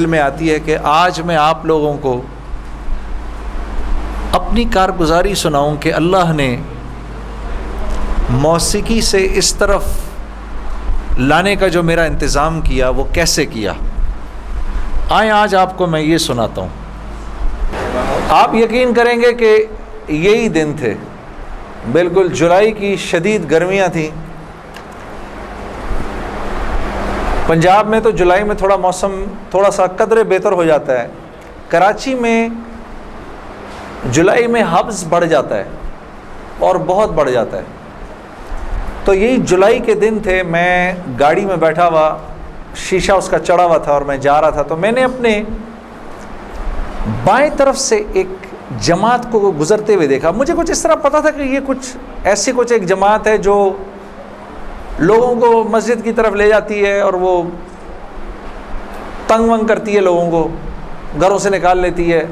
میں آتی ہے کہ آج میں آپ لوگوں کو اپنی کارگزاری سناؤں کہ اللہ نے موسیقی سے اس طرف لانے کا جو میرا انتظام کیا وہ کیسے کیا۔ آئیں آج آپ کو میں یہ سناتا ہوں۔ آپ یقین کریں گے کہ یہی دن تھے، بالکل جولائی کی شدید گرمیاں تھیں۔ پنجاب میں تو جولائی میں تھوڑا موسم تھوڑا سا قدرے بہتر ہو جاتا ہے، کراچی میں جولائی میں حبس بڑھ جاتا ہے اور بہت بڑھ جاتا ہے۔ تو یہی جولائی کے دن تھے، میں گاڑی میں بیٹھا ہوا، شیشہ اس کا چڑھا ہوا تھا اور میں جا رہا تھا، تو میں نے اپنے بائیں طرف سے ایک جماعت کو گزرتے ہوئے دیکھا۔ مجھے کچھ اس طرح پتا تھا کہ یہ کچھ ایک جماعت ہے جو لوگوں کو مسجد کی طرف لے جاتی ہے اور وہ تنگ ونگ کرتی ہے، لوگوں کو گھروں سے نکال لیتی ہے،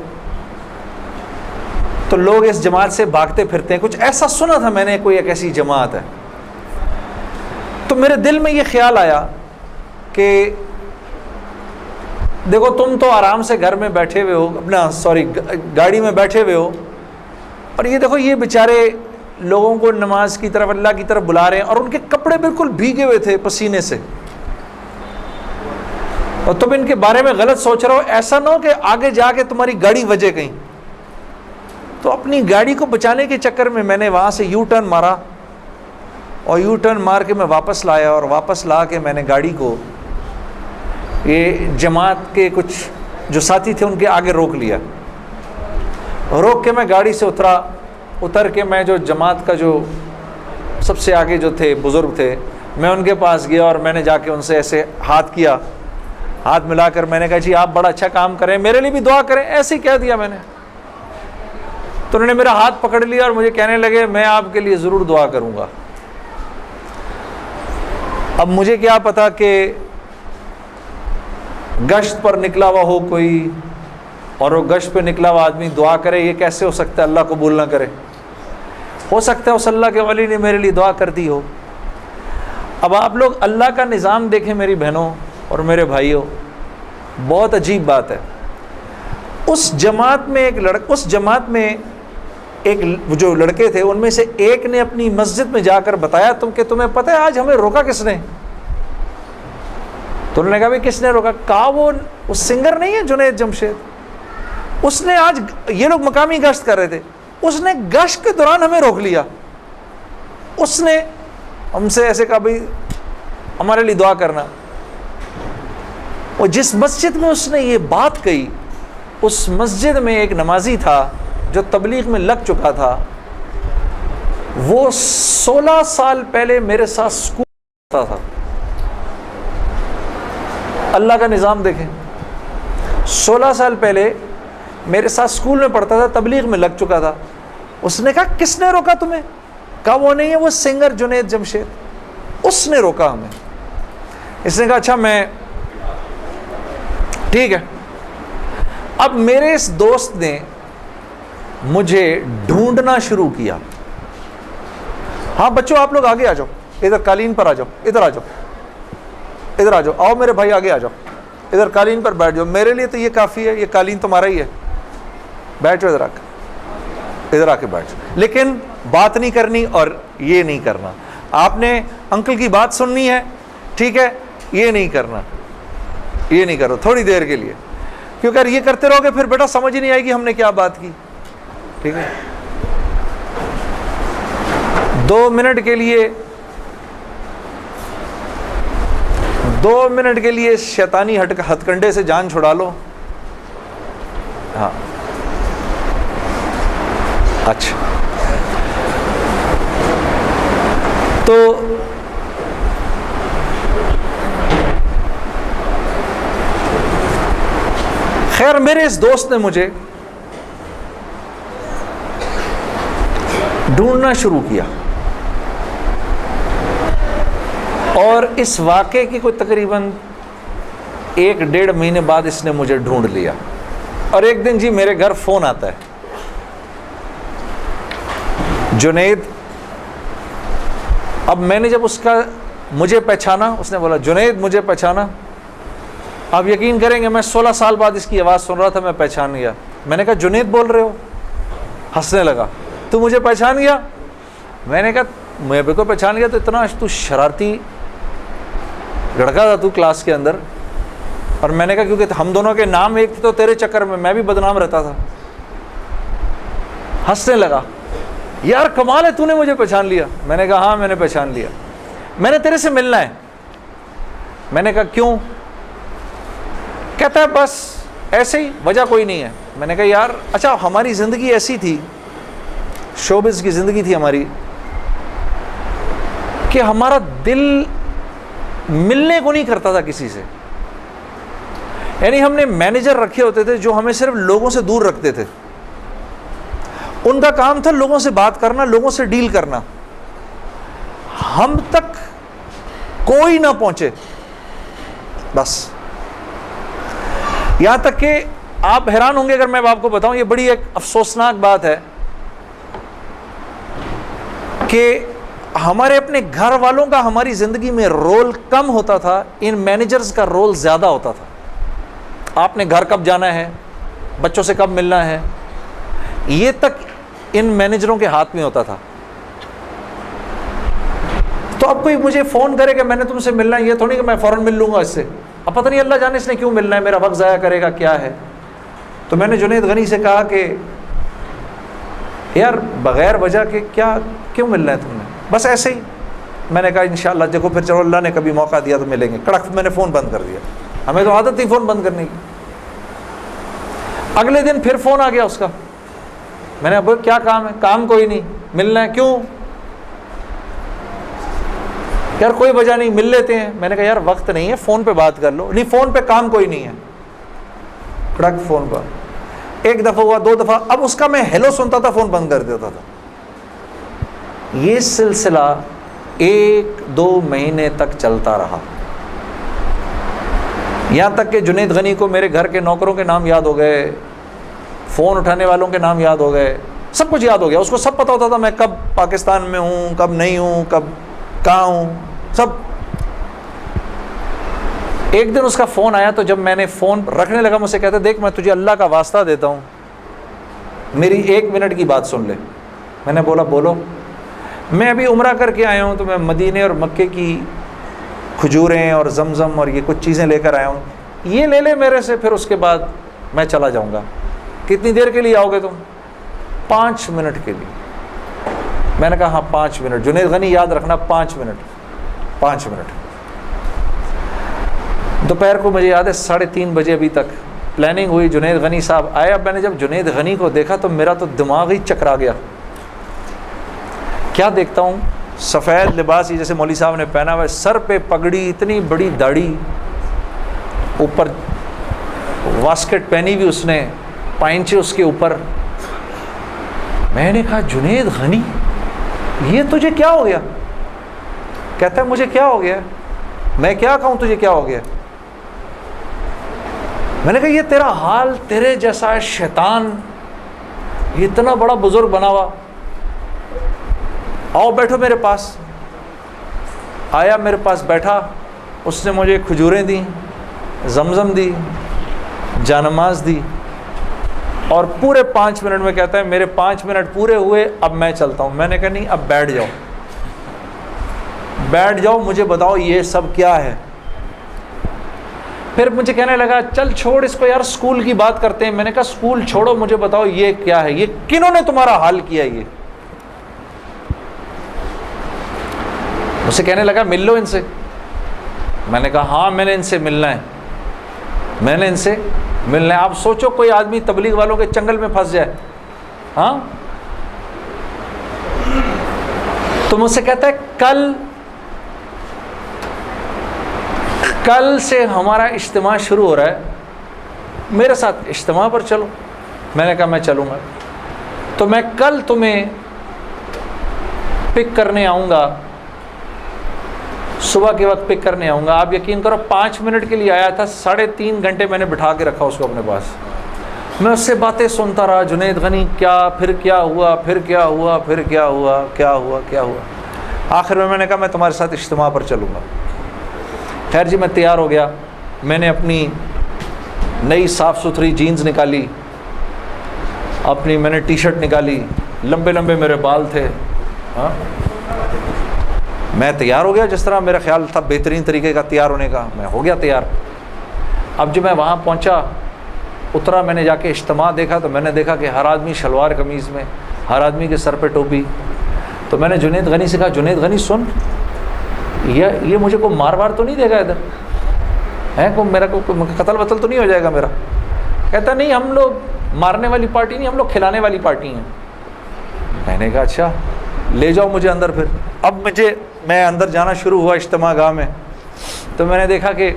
تو لوگ اس جماعت سے بھاگتے پھرتے ہیں۔ کچھ ایسا سنا تھا میں نے، کوئی ایک ایسی جماعت ہے۔ تو میرے دل میں یہ خیال آیا کہ دیکھو تم تو آرام سے گھر میں بیٹھے ہوئے ہو، گاڑی میں بیٹھے ہوئے ہو، اور یہ دیکھو یہ بیچارے لوگوں کو نماز کی طرف، اللہ کی طرف بلا رہے ہیں، اور ان کے کپڑے بالکل بھیگے ہوئے تھے پسینے سے، اور تم ان کے بارے میں غلط سوچ رہے ہو، ایسا نہ ہو کہ آگے جا کے تمہاری گاڑی وجے کہیں۔ تو اپنی گاڑی کو بچانے کے چکر میں نے وہاں سے یو ٹرن مارا، اور یو ٹرن مار کے میں واپس لایا، اور واپس لا کے میں نے گاڑی کو یہ جماعت کے کچھ جو ساتھی تھے ان کے آگے روک لیا۔ روک کے میں گاڑی سے اتر کے میں جو جماعت کا جو سب سے آگے جو تھے بزرگ تھے، میں ان کے پاس گیا اور میں نے جا کے ان سے ایسے ہاتھ ملا کر میں نے کہا جی آپ بڑا اچھا کام کریں، میرے لیے بھی دعا کریں، ایسے ہی کہہ دیا میں نے۔ تو انہوں نے میرا ہاتھ پکڑ لیا اور مجھے کہنے لگے میں آپ کے لیے ضرور دعا کروں گا۔ اب مجھے کیا پتا کہ گشت پر نکلا ہوا ہو کوئی، اور وہ گشت پہ نکلا ہوا آدمی دعا کرے، یہ کیسے ہو سکتا ہے؟ اللہ قبول نہ کرے۔ ہو سکتا ہے اس اللہ کے ولی نے میرے لیے دعا کر دی ہو۔ اب آپ لوگ اللہ کا نظام دیکھیں میری بہنوں اور میرے بھائیوں، بہت عجیب بات ہے۔ اس جماعت میں ایک جو لڑکے تھے ان میں سے ایک نے اپنی مسجد میں جا کر بتایا کہ تمہیں پتہ ہے آج ہمیں روکا کس نے؟ تو انہوں نے کہا بھائی کس نے روکا؟ کہا وہ سنگر نہیں ہے جنید جمشید، اس نے آج، یہ لوگ مقامی گشت کر رہے تھے، اس نے گشت کے دوران ہمیں روک لیا، اس نے ہم سے ایسے کہا بھائی ہمارے لیے دعا کرنا۔ اور جس مسجد میں اس نے یہ بات کہی، اس مسجد میں ایک نمازی تھا جو تبلیغ میں لگ چکا تھا، وہ 16 سال پہلے میرے ساتھ اسکول پڑھتا تھا۔ اللہ کا نظام دیکھیں، 16 سال پہلے میرے ساتھ اسکول میں پڑھتا تھا، تبلیغ میں لگ چکا تھا۔ اس نے کہا کس نے روکا تمہیں؟ کہا وہ نہیں ہے، وہ سنگر جنید جمشید، اس نے روکا ہمیں۔ اس نے کہا اچھا میں ٹھیک ہے۔ اب میرے اس دوست نے مجھے ڈھونڈنا شروع کیا۔ ہاں بچوں آپ لوگ آگے آ جاؤ، ادھر قالین پر آ جاؤ، ادھر آ جاؤ، آؤ میرے بھائی آگے آ جاؤ، ادھر قالین پر بیٹھ جاؤ، میرے لیے تو یہ کافی ہے، یہ قالین تمہارا ہی ہے، بیٹھو ادھر آ کے بیٹھ جاؤ، لیکن بات نہیں کرنی اور یہ نہیں کرنا، آپ نے انکل کی بات سننی ہے، ٹھیک ہے، یہ نہیں کرو تھوڑی دیر کے لیے، کیونکہ اگر یہ کرتے رہو گے پھر بیٹا سمجھ ہی نہیں آئے گی ہم نے کیا بات کی، ٹھیک ہے۔ 2 منٹ کے لیے شیطانی ہتھ کنڈے سے جان چھڑا لو۔ ہاں اچھا، تو خیر میرے اس دوست نے مجھے ڈھونڈنا شروع کیا، اور اس واقعے کی کوئی تقریباً 1-1.5 مہینے بعد اس نے مجھے ڈھونڈ لیا۔ اور ایک دن جی میرے گھر فون آتا ہے، جنید، اب میں نے جب اس کا مجھے پہچانا، اس نے بولا جنید مجھے پہچانا، آپ یقین کریں گے میں 16 سال بعد اس کی آواز سن رہا تھا, میں پہچان گیا. میں نے کہا جنید بول رہے ہو؟ ہنسنے لگا. تو مجھے پہچان گیا؟ میں نے کہا میں بالکل پہچان گیا. تو اتنا تو شرارتی لڑکا تھا تو کلاس کے اندر. اور میں نے کہا کیونکہ ہم دونوں کے نام ایک تھے تو تیرے چکر میں بھی بدنام رہتا تھا. ہنسنے لگا, یار کمال ہے تو نے مجھے پہچان لیا. میں نے کہا ہاں میں نے پہچان لیا, میں نے تیرے سے ملنا ہے. میں نے کہا کیوں؟ کہتا ہے بس ایسے ہی, وجہ کوئی نہیں ہے. میں نے کہا یار اچھا ہماری زندگی ایسی تھی, شوبز کی زندگی تھی ہماری, کہ ہمارا دل ملنے کو نہیں کرتا تھا کسی سے. یعنی ہم نے مینیجر رکھے ہوتے تھے جو ہمیں صرف لوگوں سے دور رکھتے تھے. ان کا کام تھا لوگوں سے بات کرنا, لوگوں سے ڈیل کرنا, ہم تک کوئی نہ پہنچے بس. یہاں تک کہ آپ حیران ہوں گے اگر میں آپ کو بتاؤں, یہ بڑی ایک افسوسناک بات ہے کہ ہمارے اپنے گھر والوں کا ہماری زندگی میں رول کم ہوتا تھا, ان مینیجرز کا رول زیادہ ہوتا تھا. آپ نے گھر کب جانا ہے, بچوں سے کب ملنا ہے, یہ تک ان مینیجروں کے ہاتھ میں ہوتا تھا. تو اب کوئی مجھے فون کرے کہ میں نے تم سے ملنا ہے, یہ تھوڑی کہ میں فوراً مل لوں گا اس سے. اب پتہ نہیں اللہ جانے اس نے کیوں ملنا ہے, میرا وقت ضائع کرے گا کیا ہے. تو میں نے جنید غنی سے کہا کہ یار بغیر وجہ کے کیوں ملنا ہے تم نے, بس ایسے ہی. میں نے کہا انشاءاللہ دیکھو پھر چلو اللہ نے کبھی موقع دیا تو ملیں گے. کڑک میں نے فون بند کر دیا. ہمیں تو عادت تھی فون بند کرنے کی. اگلے دن پھر فون آ گیا اس کا. میں نے اب کیا کام ہے؟ کام کوئی نہیں, ملنا ہے. کیوں؟ یار کوئی وجہ نہیں, مل لیتے ہیں. میں نے کہا یار وقت نہیں ہے, فون پہ بات کر لو. نہیں فون پہ کام کوئی نہیں ہے. کڑک فون پر. ایک دفعہ ہوا, دو دفعہ, اب اس کا میں ہیلو سنتا تھا فون بند کر دیتا تھا. یہ سلسلہ 1-2 مہینے تک چلتا رہا, یہاں تک کہ جنید غنی کو میرے گھر کے نوکروں کے نام یاد ہو گئے, فون اٹھانے والوں کے نام یاد ہو گئے, سب کچھ یاد ہو گیا. اس کو سب پتہ ہوتا تھا میں کب پاکستان میں ہوں, کب نہیں ہوں, کب کہاں ہوں, سب. ایک دن اس کا فون آیا تو جب میں نے فون رکھنے لگا مجھ سے کہتے دیکھ میں تجھے اللہ کا واسطہ دیتا ہوں, میری 1 منٹ کی بات سن لے. میں نے بولا بولو. میں ابھی عمرہ کر کے آیا ہوں تو میں مدینے اور مکے کی کھجوریں اور زمزم اور یہ کچھ چیزیں لے کر آیا ہوں, یہ لے لے میرے سے, پھر اس کے بعد میں چلا جاؤں گا. کتنی دیر کے لیے آؤ گے تم؟ 5 منٹ کے لیے. میں نے کہا ہاں 5 منٹ. جنید غنی یاد رکھنا 5 منٹ. 5 منٹ. دوپہر کو مجھے یاد ہے 3:30 بجے ابھی تک پلاننگ ہوئی, جنید غنی صاحب آئے. اب میں نے جب جنید غنی کو دیکھا تو میرا تو دماغ ہی چکرا گیا. کیا دیکھتا ہوں, سفید لباس جیسے مولوی صاحب نے پہنا ہوا ہے, سر پہ پگڑی, اتنی بڑی داڑھی, اوپر واسکٹ پہنی ہوئی اس نے, پائنچے اس کے اوپر. میں نے کہا جنید غنی یہ تجھے کیا ہو گیا؟ کہتا ہے مجھے کیا ہو گیا؟ میں کیا کہوں تجھے کیا ہو گیا؟ میں نے کہا یہ تیرا حال, تیرے جیسا شیطان, یہ اتنا بڑا بزرگ بنا ہوا, آؤ بیٹھو میرے پاس. آیا میرے پاس بیٹھا, اس نے مجھے کھجوریں دیں, زمزم دی, جانماز دی, اور پورے 5 منٹ میں کہتا ہے میرے 5 منٹ پورے ہوئے, اب میں چلتا ہوں. میں نے کہا نہیں, اب بیٹھ جاؤ, بیٹھ جاؤ, مجھے بتاؤ یہ سب کیا ہے. پھر مجھے کہنے لگا چل چھوڑ اس کو یار, اسکول کی بات کرتے ہیں. میں نے کہا اسکول چھوڑو, مجھے بتاؤ یہ کیا ہے, یہ کنہوں نے تمہارا حال کیا. یہ مجھ سے کہنے لگا مل لو ان سے. میں نے کہا ہاں میں نے ان سے ملنا ہے, میں نے ان سے ملنا ہے. آپ سوچو کوئی آدمی تبلیغ والوں کے چنگل میں پھنس جائے, ہاں. تو مجھ سے کہتا ہے کل سے ہمارا اجتماع شروع ہو رہا ہے, میرے ساتھ اجتماع پر چلو. میں نے کہا میں چلوں گا. تو میں کل تمہیں پک کرنے آؤں گا, صبح کے وقت پک کرنے آؤں گا. آپ یقین کرو 5 منٹ کے لیے آیا تھا, 3.5 گھنٹے میں نے بٹھا کے رکھا اس کو اپنے پاس. میں اس سے باتیں سنتا رہا, جنید غنی کیا, پھر کیا ہوا, پھر کیا ہوا, پھر کیا ہوا, کیا ہوا, کیا ہوا. آخر میں نے کہا میں تمہارے ساتھ اجتماع پر چلوں گا. خیر جی میں تیار ہو گیا, میں نے اپنی نئی صاف ستھری جینز نکالی، میں نے ٹی شرٹ نکالی، لمبے لمبے میرے بال تھے، ہاں میں تیار ہو گیا جس طرح میرا خیال تھا بہترین طریقے کا تیار ہونے کا، میں ہو گیا تیار۔ اب جب میں وہاں پہنچا، اترا، میں نے جا کے اجتماع دیکھا تو میں نے دیکھا کہ ہر آدمی شلوار قمیض میں، ہر آدمی کے سر پہ ٹوپی۔ تو میں نے جنید غنی سے کہا، جنید غنی سن، یہ مجھے کوئی مار وار تو نہیں دے گا ادھر ہے، کوئی میرا کوئی قتل وتل تو نہیں ہو جائے گا میرا؟ کہتا نہیں، ہم لوگ مارنے والی پارٹی نہیں، ہم لوگ کھلانے والی پارٹی ہیں۔ میں نے کہا اچھا لے جاؤ مجھے اندر۔ پھر اب میں اندر جانا شروع ہوا اجتماع گاہ میں، تو میں نے دیکھا کہ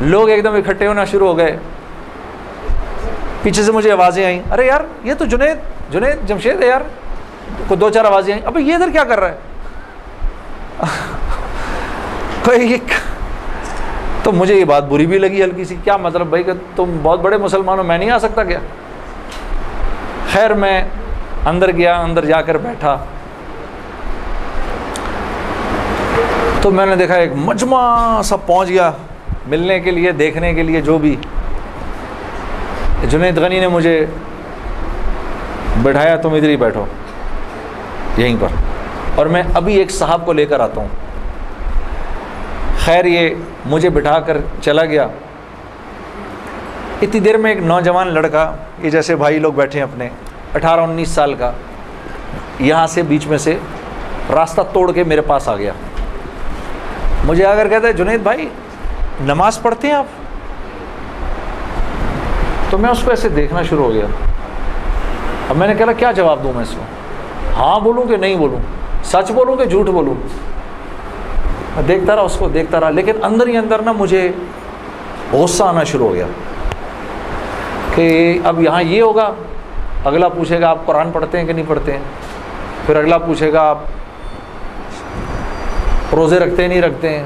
لوگ ایک دم اکٹھے ہونا شروع ہو گئے۔ پیچھے سے مجھے آوازیں آئیں، ارے یار یہ تو جنید جمشید ہے یار، کو دو چار آوازیں آئیں، ابھی یہ ادھر کیا کر رہا ہے؟ تو مجھے یہ بات بری بھی لگی ہلکی سی، کیا مطلب بھائی کہ تم بہت بڑے مسلمان ہو، میں نہیں آ سکتا کیا؟ خیر میں اندر گیا، اندر جا کر بیٹھا تو میں نے دیکھا ایک مجمع سب پہنچ گیا ملنے کے لیے، دیکھنے کے لیے جو بھی۔ جنید غنی نے مجھے بٹھایا، تم ادھر ہی بیٹھو یہیں پر، اور میں ابھی ایک صاحب کو لے کر آتا ہوں۔ خیر یہ مجھے بٹھا کر چلا گیا۔ اتنی دیر میں ایک نوجوان لڑکا، یہ جیسے بھائی لوگ بیٹھے ہیں اپنے، 18-19 سال کا، یہاں سے بیچ میں سے راستہ توڑ کے میرے پاس آ گیا۔ مجھے آ کر کہتا ہے، جنید بھائی نماز پڑھتے ہیں آپ؟ تو میں اس کو ایسے دیکھنا شروع ہو گیا۔ اب میں نے کہا کیا جواب دوں میں اس کو؟ ہاں بولوں کہ نہیں بولوں، سچ بولوں کہ جھوٹ بولوں؟ میں دیکھتا رہا اس کو، دیکھتا رہا، لیکن اندر ہی اندر نا مجھے غصہ آنا شروع ہو گیا کہ اب یہاں یہ ہوگا، اگلا پوچھے گا آپ قرآن پڑھتے ہیں کہ نہیں پڑھتے ہیں، پھر اگلا پوچھے گا آپ روزے رکھتے ہیں نہیں رکھتے ہیں،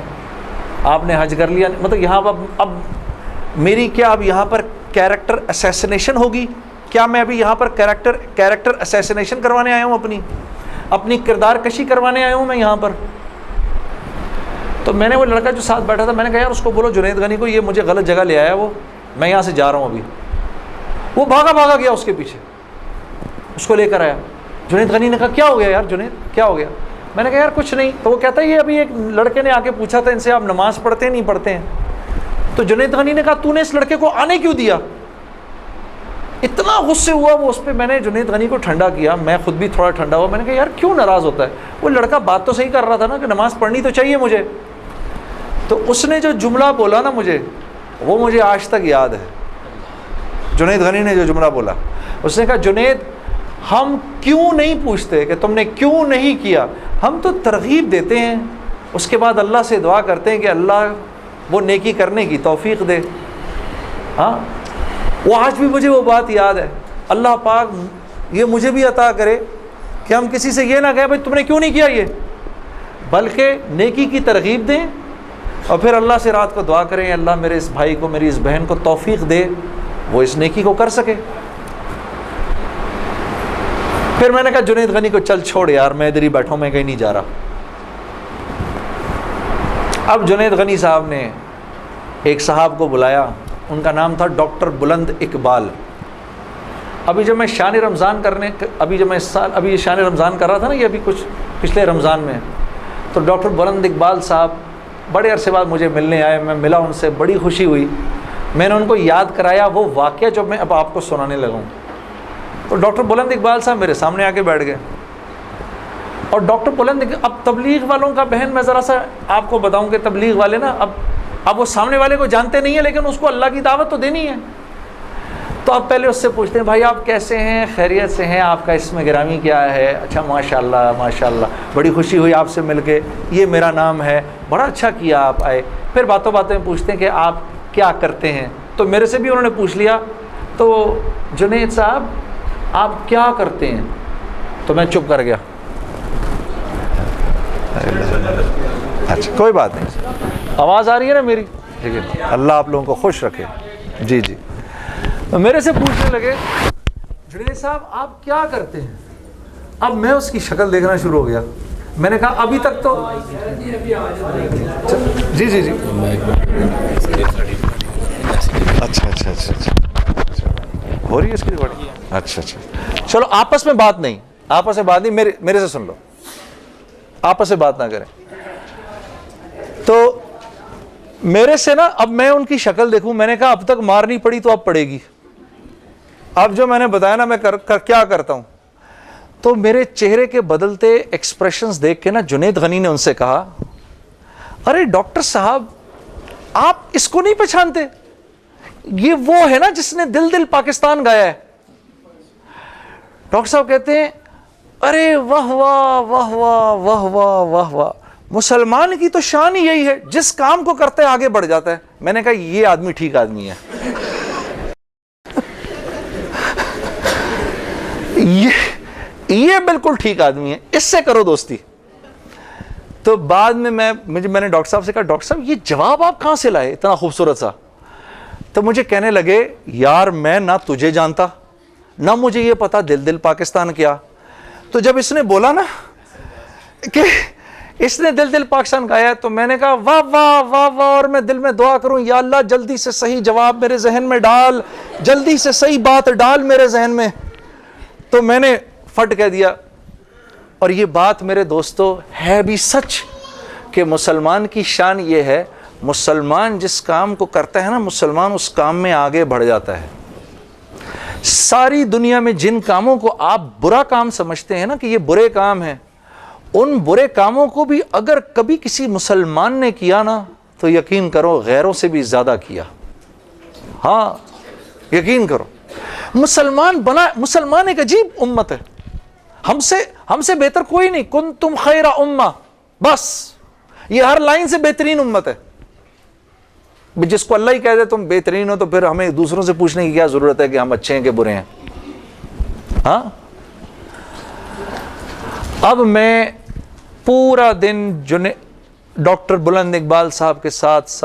آپ نے حج کر لیا؟ مطلب یہاں اب میری کیا اب یہاں پر کیریکٹر اسیسینیشن ہوگی؟ کیا میں ابھی یہاں پر کیریکٹر اسیسینیشن کروانے آیا ہوں، اپنی کردار کشی کروانے آیا ہوں میں یہاں پر؟ تو میں نے وہ لڑکا جو ساتھ بیٹھا تھا، میں نے کہا یار اس کو بولو جنید غنی کو، یہ مجھے غلط جگہ لے آیا، میں یہاں سے جا رہا ہوں ابھی۔ وہ بھاگا گیا اس کے پیچھے، اس کو لے کر آیا۔ جنید غنی نے کہا کیا ہو گیا یار جنید، کیا ہو گیا؟ میں نے کہا یار کچھ نہیں۔ تو وہ کہتا ہے یہ ابھی ایک لڑکے نے آ کے پوچھا تھا ان سے، آپ نماز پڑھتے ہیں نہیں پڑھتے ہیں؟ تو جنید غنی نے کہا تو نے اس لڑکے کو آنے کیوں دیا؟ اتنا غصے ہوا وہ اس پہ۔ میں نے جنید غنی کو ٹھنڈا کیا، میں خود بھی تھوڑا ٹھنڈا ہوا۔ میں نے کہا یار کیوں ناراض ہوتا ہے؟ وہ لڑکا بات تو صحیح کر رہا تھا نا کہ نماز پڑھنی تو چاہیے مجھے۔ تو اس نے جو جملہ بولا نا مجھے، وہ مجھے آج تک یاد ہے۔ جنید غنی نے جو جملہ بولا، اس نے کہا جنید ہم کیوں نہیں پوچھتے کہ تم نے کیوں نہیں کیا، ہم تو ترغیب دیتے ہیں، اس کے بعد اللہ سے دعا کرتے ہیں کہ اللہ وہ نیکی کرنے کی توفیق دے۔ ہاں وہ آج بھی مجھے وہ بات یاد ہے۔ اللہ پاک یہ مجھے بھی عطا کرے کہ ہم کسی سے یہ نہ کہیں بھائی تم نے کیوں نہیں کیا یہ، بلکہ نیکی کی ترغیب دیں اور پھر اللہ سے رات کو دعا کریں اللہ میرے اس بھائی کو، میری اس بہن کو توفیق دے وہ اس نیکی کو کر سکے۔ پھر میں نے کہا جنید غنی کو چل چھوڑ یار، میں ادھر ہی بیٹھا ہوں، میں کہیں نہیں جا رہا۔ اب جنید غنی صاحب نے ایک صاحب کو بلایا، ان کا نام تھا ڈاکٹر بلند اقبال۔ ابھی جب میں شان رمضان ابھی شان رمضان کر رہا تھا نا، یہ ابھی کچھ پچھلے رمضان میں، تو ڈاکٹر بلند اقبال صاحب بڑے عرصے بعد مجھے ملنے آئے، میں ملا ان سے، بڑی خوشی ہوئی۔ میں نے ان کو یاد کرایا وہ واقعہ جو میں اب آپ کو سنانے لگا ہوں۔ تو ڈاکٹر بلند اقبال صاحب میرے سامنے آ کے بیٹھ گئے، اور ڈاکٹر بلند اب تبلیغ والوں کا بہن میں ذرا سا آپ کو بتاؤں کہ تبلیغ والے نا اب وہ سامنے والے کو جانتے نہیں ہیں، لیکن اس کو اللہ کی دعوت تو دینی ہے۔ تو آپ پہلے اس سے پوچھتے ہیں بھائی آپ کیسے ہیں، خیریت سے ہیں، آپ کا اسم گرامی کیا ہے؟ اچھا ماشاءاللہ ماشاءاللہ، بڑی خوشی ہوئی آپ سے مل کے، یہ میرا نام ہے، بڑا اچھا کیا آپ آئے۔ پھر باتوں باتوں میں پوچھتے ہیں کہ آپ کیا کرتے ہیں، تو میرے سے بھی انہوں نے پوچھ لیا، تو جنید صاحب آپ کیا کرتے ہیں؟ تو میں چپ کر گیا۔ اچھا کوئی بات نہیں، آواز آ رہی ہے نا میری؟ ٹھیک ہے، اللہ آپ لوگوں کو خوش رکھے۔ جی جی، تو میرے سے پوچھنے لگے جنید صاحب آپ کیا کرتے ہیں؟ اب میں اس کی شکل دیکھنا شروع ہو گیا میں نے کہا ابھی تک تو جی جی جی اچھا اچھا اچھا اچھا ہو رہی ہے اس کی ریکارڈنگ؟ اچھا اچھا چلو آپس میں بات نہیں میرے سے سن لو، آپس میں بات نہ کریں. تو میرے سے نا اب میں ان کی شکل دیکھوں، میں نے کہا اب تک مار نہیں پڑی تو اب پڑے گی. اب جو میں نے بتایا نا میں کیا کرتا ہوں، تو میرے چہرے کے بدلتے ایکسپریشنز دیکھ کے نا جنید غنی نے ان سے کہا ارے ڈاکٹر صاحب آپ اس کو نہیں پہچانتے، یہ وہ ہے نا جس نے دل دل پاکستان گایا ہے. ڈاکٹر صاحب کہتے ہیں ارے واہ واہ واہ واہ واہ واہ واہ واہ، مسلمان کی تو شان ہی یہی ہے، جس کام کو کرتے آگے بڑھ جاتا ہے. میں نے کہا یہ آدمی ٹھیک آدمی ہے، یہ بالکل ٹھیک آدمی ہے، اس سے کرو دوستی. تو بعد میں میں نے ڈاکٹر صاحب سے کہا ڈاکٹر صاحب یہ جواب آپ کہاں سے لائے اتنا خوبصورت سا؟ تو مجھے کہنے لگے یار میں نہ تجھے جانتا نہ مجھے یہ پتا دل دل پاکستان کیا. تو جب اس نے بولا نا کہ اس نے دل دل پاکستان گایا تو میں نے کہا واہ واہ واہ واہ، اور میں دل میں دعا کروں یا اللہ جلدی سے صحیح جواب میرے ذہن میں ڈال، جلدی سے صحیح بات ڈال میرے ذہن میں. تو میں نے فٹ کہہ دیا. اور یہ بات میرے دوستو ہے بھی سچ کہ مسلمان کی شان یہ ہے، مسلمان جس کام کو کرتا ہے نا مسلمان اس کام میں آگے بڑھ جاتا ہے. ساری دنیا میں جن کاموں کو آپ برا کام سمجھتے ہیں نا کہ یہ برے کام ہیں، ان برے کاموں کو بھی اگر کبھی کسی مسلمان نے کیا نا تو یقین کرو غیروں سے بھی زیادہ کیا. ہاں یقین کرو، مسلمان ایک عجیب امت ہے، ہم سے بہتر کوئی نہیں. کنتم خیر امہ، بس یہ ہر لائن سے بہترین امت ہے. جس کو اللہ ہی کہہ دے تم بہترین ہو تو پھر ہمیں دوسروں سے پوچھنے کی کیا ضرورت ہے کہ ہم اچھے ہیں کہ برے ہیں. ہاں اب میں پورا دن ڈاکٹر بلند اقبال صاحب کے ساتھ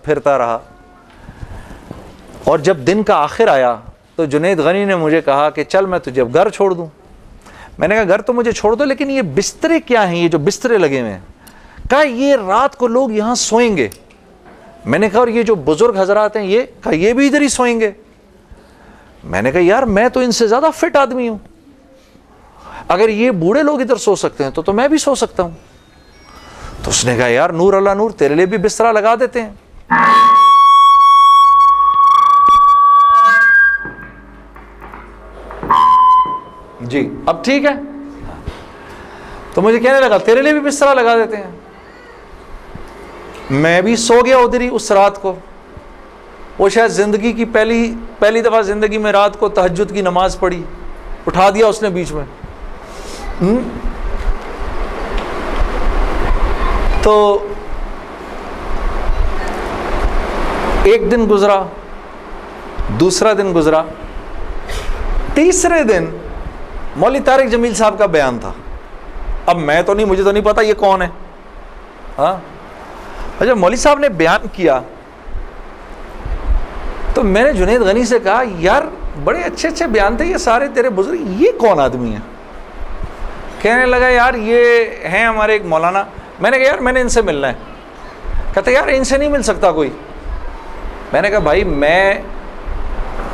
پھرتا رہا. اور جب دن کا آخر آیا تو جنید غنی نے مجھے کہا کہ چل میں تجھے گھر چھوڑ دوں. میں نے کہا گھر تو مجھے چھوڑ دو لیکن یہ بسترے کیا ہیں، یہ جو بسترے لگے ہوئے ہیں؟ کہا یہ رات کو لوگ یہاں سوئیں گے. میں نے کہا اور یہ جو بزرگ حضرات ہیں یہ بھی ادھر ہی سوئیں گے. میں نے کہا یار میں تو ان سے زیادہ فٹ آدمی ہوں، اگر یہ بوڑھے لوگ ادھر سو سکتے ہیں تو میں بھی سو سکتا ہوں. تو اس نے کہا یار نور اللہ نور، تیرے لیے بھی بسترا لگا دیتے ہیں. جی اب ٹھیک ہے. تو مجھے کہنے لگا تیرے لیے بھی بسترا لگا دیتے ہیں. میں بھی سو گیا ادھر ہی اس رات کو. وہ شاید زندگی کی پہلی دفعہ زندگی میں رات کو تہجد کی نماز پڑھی، اٹھا دیا اس نے بیچ میں. تو ایک دن گزرا، دوسرا دن گزرا، تیسرے دن مولوی طارق جمیل صاحب کا بیان تھا. اب مجھے تو نہیں پتا یہ کون ہے. ہاں جب مولوی صاحب نے بیان کیا تو میں نے جنید غنی سے کہا یار بڑے اچھے اچھے بیان تھے یہ سارے تیرے بزرگ، یہ کون آدمی ہے؟ کہنے لگا یار یہ ہیں ہمارے ایک مولانا. میں نے کہا یار میں نے ان سے ملنا ہے. کہتا یار ان سے نہیں مل سکتا کوئی. میں نے کہا بھائی میں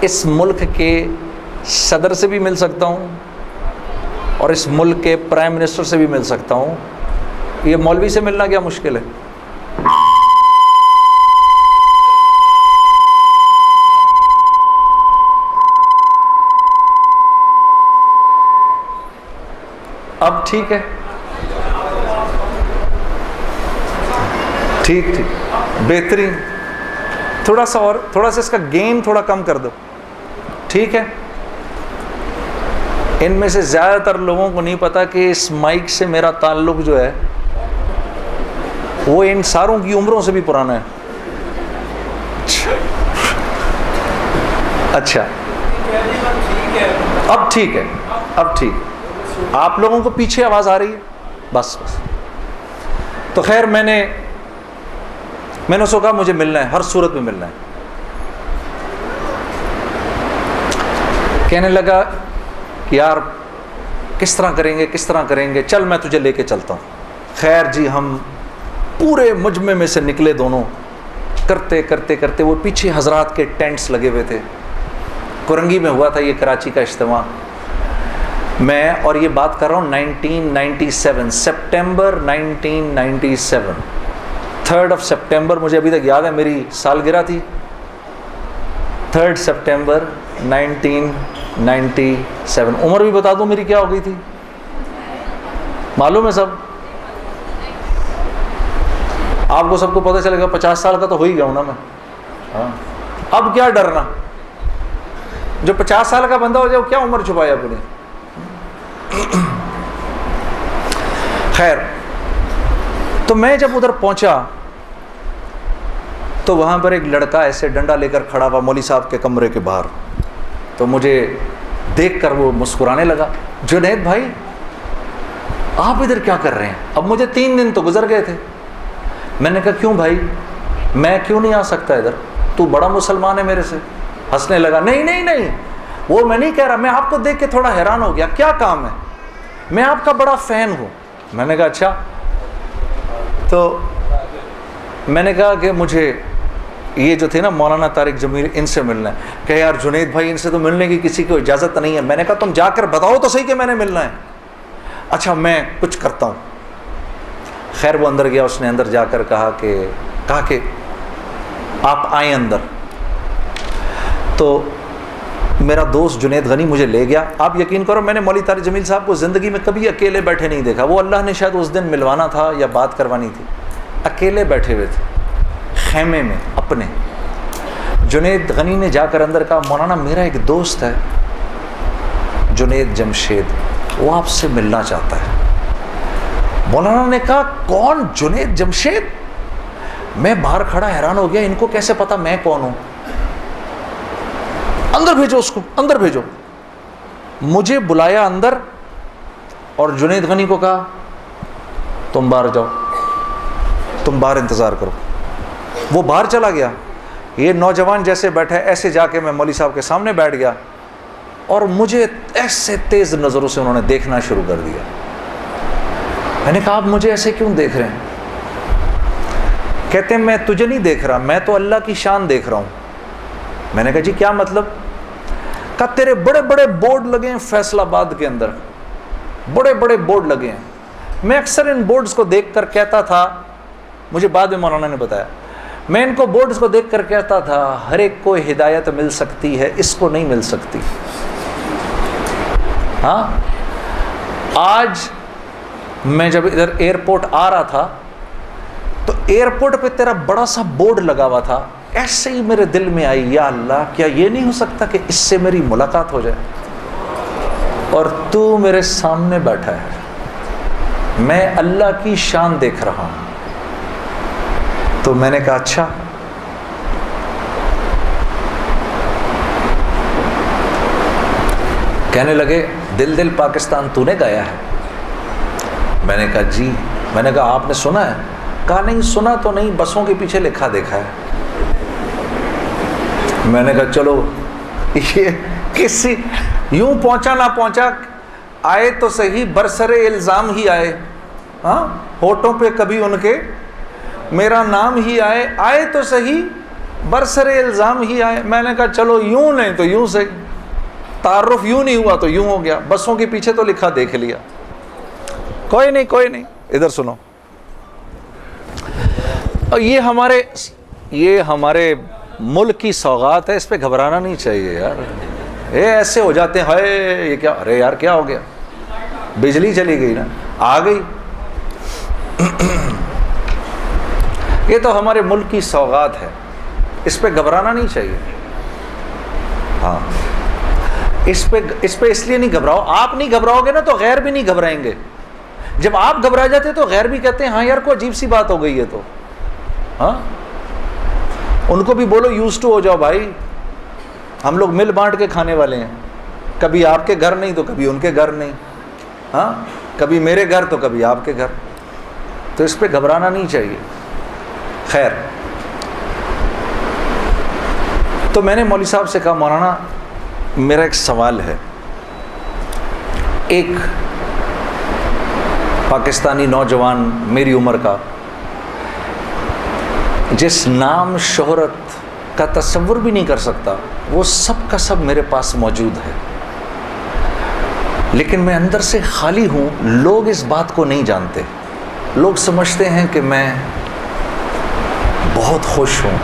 اس ملک کے صدر سے بھی مل سکتا ہوں اور اس ملک کے پرائم منسٹر سے بھی مل سکتا ہوں، یہ مولوی سے ملنا کیا مشکل ہے؟ اب ٹھیک ہے، ٹھیک بہترین. تھوڑا سا اس کا گین تھوڑا کم کر دو. ٹھیک ہے. ان میں سے زیادہ تر لوگوں کو نہیں پتا کہ اس مائک سے میرا تعلق جو ہے وہ ان ساروں کی عمروں سے بھی پرانا ہے. اچھا اب ٹھیک ہے، اب ٹھیک. آپ لوگوں کو پیچھے آواز آ رہی ہے؟ بس. تو خیر میں نے اس کو کہا مجھے ملنا ہے، ہر صورت میں ملنا ہے. کہنے لگا کہ یار کس طرح کریں گے، چل میں تجھے لے کے چلتا ہوں۔ خیر جی، ہم پورے مجمع میں سے نکلے دونوں، کرتے کرتے کرتے وہ پیچھے حضرات کے ٹینٹس لگے ہوئے تھے، کرنگی میں ہوا تھا یہ کراچی کا اجتماع، میں اور یہ بات کر رہا ہوں 1997 سپٹمبر 1997 3 سپٹمبر، مجھے ابھی تک یاد ہے، میری سالگرہ تھی 3 سپٹمبر 1997۔ عمر بھی بتا دوں میری کیا ہو گئی تھی، معلوم ہے سب؟ آپ کو سب کو پتہ چلے گا، 50 سال کا تو ہو ہی گیا ہوں نا میں، ہاں اب کیا ڈرنا، جو 50 سال کا بندہ ہو جائے وہ کیا عمر چھپایا اپنی۔ خیر، تو میں جب ادھر پہنچا تو وہاں پر ایک لڑکا ایسے ڈنڈا لے کر کھڑا ہوا مولوی صاحب کے کمرے کے باہر، تو مجھے دیکھ کر وہ مسکرانے لگا، جنید بھائی آپ ادھر کیا کر رہے ہیں؟ اب مجھے 3 دن تو گزر گئے تھے۔ میں نے کہا کیوں بھائی، میں کیوں نہیں آ سکتا ادھر، تو بڑا مسلمان ہے میرے سے۔ ہنسنے لگا، نہیں وہ میں نہیں کہہ رہا، میں آپ کو دیکھ کے تھوڑا حیران ہو گیا، کیا کام ہے؟ میں آپ کا بڑا فین ہوں۔ میں نے کہا اچھا، تو میں نے کہا کہ مجھے یہ جو تھے نا مولانا طارق جمیل، ان سے ملنا ہے۔ کہ یار جنید بھائی ان سے تو ملنے کی کسی کو اجازت نہیں ہے۔ میں نے کہا تم جا کر بتاؤ تو صحیح کہ میں نے ملنا ہے۔ اچھا میں کچھ کرتا ہوں۔ خیر وہ اندر گیا، اس نے اندر جا کر کہا کہ آپ آئیں اندر۔ تو میرا دوست جنید غنی مجھے لے گیا۔ آپ یقین کرو میں نے مولوی طارق جمیل صاحب کو زندگی میں کبھی اکیلے بیٹھے نہیں دیکھا، وہ اللہ نے شاید اس دن ملوانا تھا یا بات کروانی تھی، اکیلے بیٹھے ہوئے تھے خیمے میں اپنے۔ جنید غنی نے جا کر اندر کہا مولانا میرا ایک دوست ہے جنید جمشید، وہ آپ سے ملنا چاہتا ہے۔ مولانا نے کہا کون؟ جنید جمشید؟ میں باہر کھڑا حیران ہو گیا، ان کو کیسے پتا میں کون ہوں؟ اندر بھیجو اس کو، اندر بھیجو۔ مجھے بلایا اندر اور جنید غنی کو کہا تم باہر جاؤ، تم باہر انتظار کرو۔ وہ باہر چلا گیا، یہ نوجوان جیسے بیٹھا ہے ایسے جا کے میں مولوی صاحب کے سامنے بیٹھ گیا، اور مجھے ایسے تیز نظروں سے انہوں نے دیکھنا شروع کر دیا۔ میں نے کہا آپ مجھے ایسے کیوں دیکھ رہے ہیں؟ کہتے ہیں میں تجھے نہیں دیکھ رہا، میں تو اللہ کی شان دیکھ رہا ہوں۔ میں نے کہا جی کیا مطلب؟ کہا تیرے بڑے بڑے بورڈ لگے ہیں فیصل آباد کے اندر، بڑے بڑے بورڈ لگے ہیں۔ میں اکثر ان بورڈز کو دیکھ کر کہتا تھا، مجھے بعد میں مولانا نے بتایا، میں ان کو بورڈز کو دیکھ کر کہتا تھا ہر ایک کو ہدایت مل سکتی ہے، اس کو نہیں مل سکتی۔ ہاں آج میں جب ادھر ایئرپورٹ آ رہا تھا تو ایئرپورٹ پہ تیرا بڑا سا بورڈ لگا ہوا تھا، ایسے ہی میرے دل میں آئی یا اللہ کیا یہ نہیں ہو سکتا کہ اس سے میری ملاقات ہو جائے، اور تو میرے سامنے بیٹھا ہے، میں اللہ کی شان دیکھ رہا ہوں۔ تو میں نے کہا اچھا۔ کہنے لگے دل دل پاکستان تو نے گایا ہے؟ میں نے کہا جی۔ میں نے کہا آپ نے سنا ہے؟ کہا نہیں سنا تو نہیں، بسوں کے پیچھے لکھا دیکھا ہے۔ میں نے کہا چلو یہ کسی یوں پہنچا نہ پہنچا، آئے تو صحیح برسر الزام ہی آئے، ہاں ہوٹوں پہ کبھی ان کے میرا نام ہی آئے، آئے تو صحیح برسر الزام ہی آئے۔ میں نے کہا چلو یوں نہیں تو یوں سے، تعارف یوں نہیں ہوا تو یوں ہو گیا، بسوں کے پیچھے تو لکھا دیکھ لیا۔ کوئی نہیں، ادھر سنو۔ اور یہ ہمارے ملک کی سوغات ہے، اس پہ گھبرانا نہیں چاہیے یار۔ یہ ایسے ہو جاتے ہیں ہائے یہ کیا، ارے یار کیا ہو گیا، بجلی چلی گئی نا، آ گئی۔ یہ تو ہمارے ملک کی سوغات ہے، اس پہ گھبرانا نہیں چاہیے۔ ہاں اس پہ اس لیے نہیں گھبراؤ، آپ نہیں گھبراؤ گے نا تو غیر بھی نہیں گھبرائیں گے۔ جب آپ گھبرا جاتے تو غیر بھی کہتے ہیں ہاں یار کوئی عجیب سی بات ہو گئی ہے، تو ہاں ان کو بھی بولو یوز ٹو ہو جاؤ بھائی، ہم لوگ مل بانٹ کے کھانے والے ہیں، کبھی آپ کے گھر نہیں تو کبھی ان کے گھر نہیں، ہاں کبھی میرے گھر تو کبھی آپ کے گھر، تو اس پہ گھبرانا نہیں چاہیے۔ خیر تو میں نے مولوی صاحب سے کہا مولانا میرا ایک سوال ہے، ایک پاکستانی نوجوان میری عمر کا جس نام شہرت کا تصور بھی نہیں کر سکتا، وہ سب کا سب میرے پاس موجود ہے، لیکن میں اندر سے خالی ہوں۔ لوگ اس بات کو نہیں جانتے، لوگ سمجھتے ہیں کہ میں بہت خوش ہوں،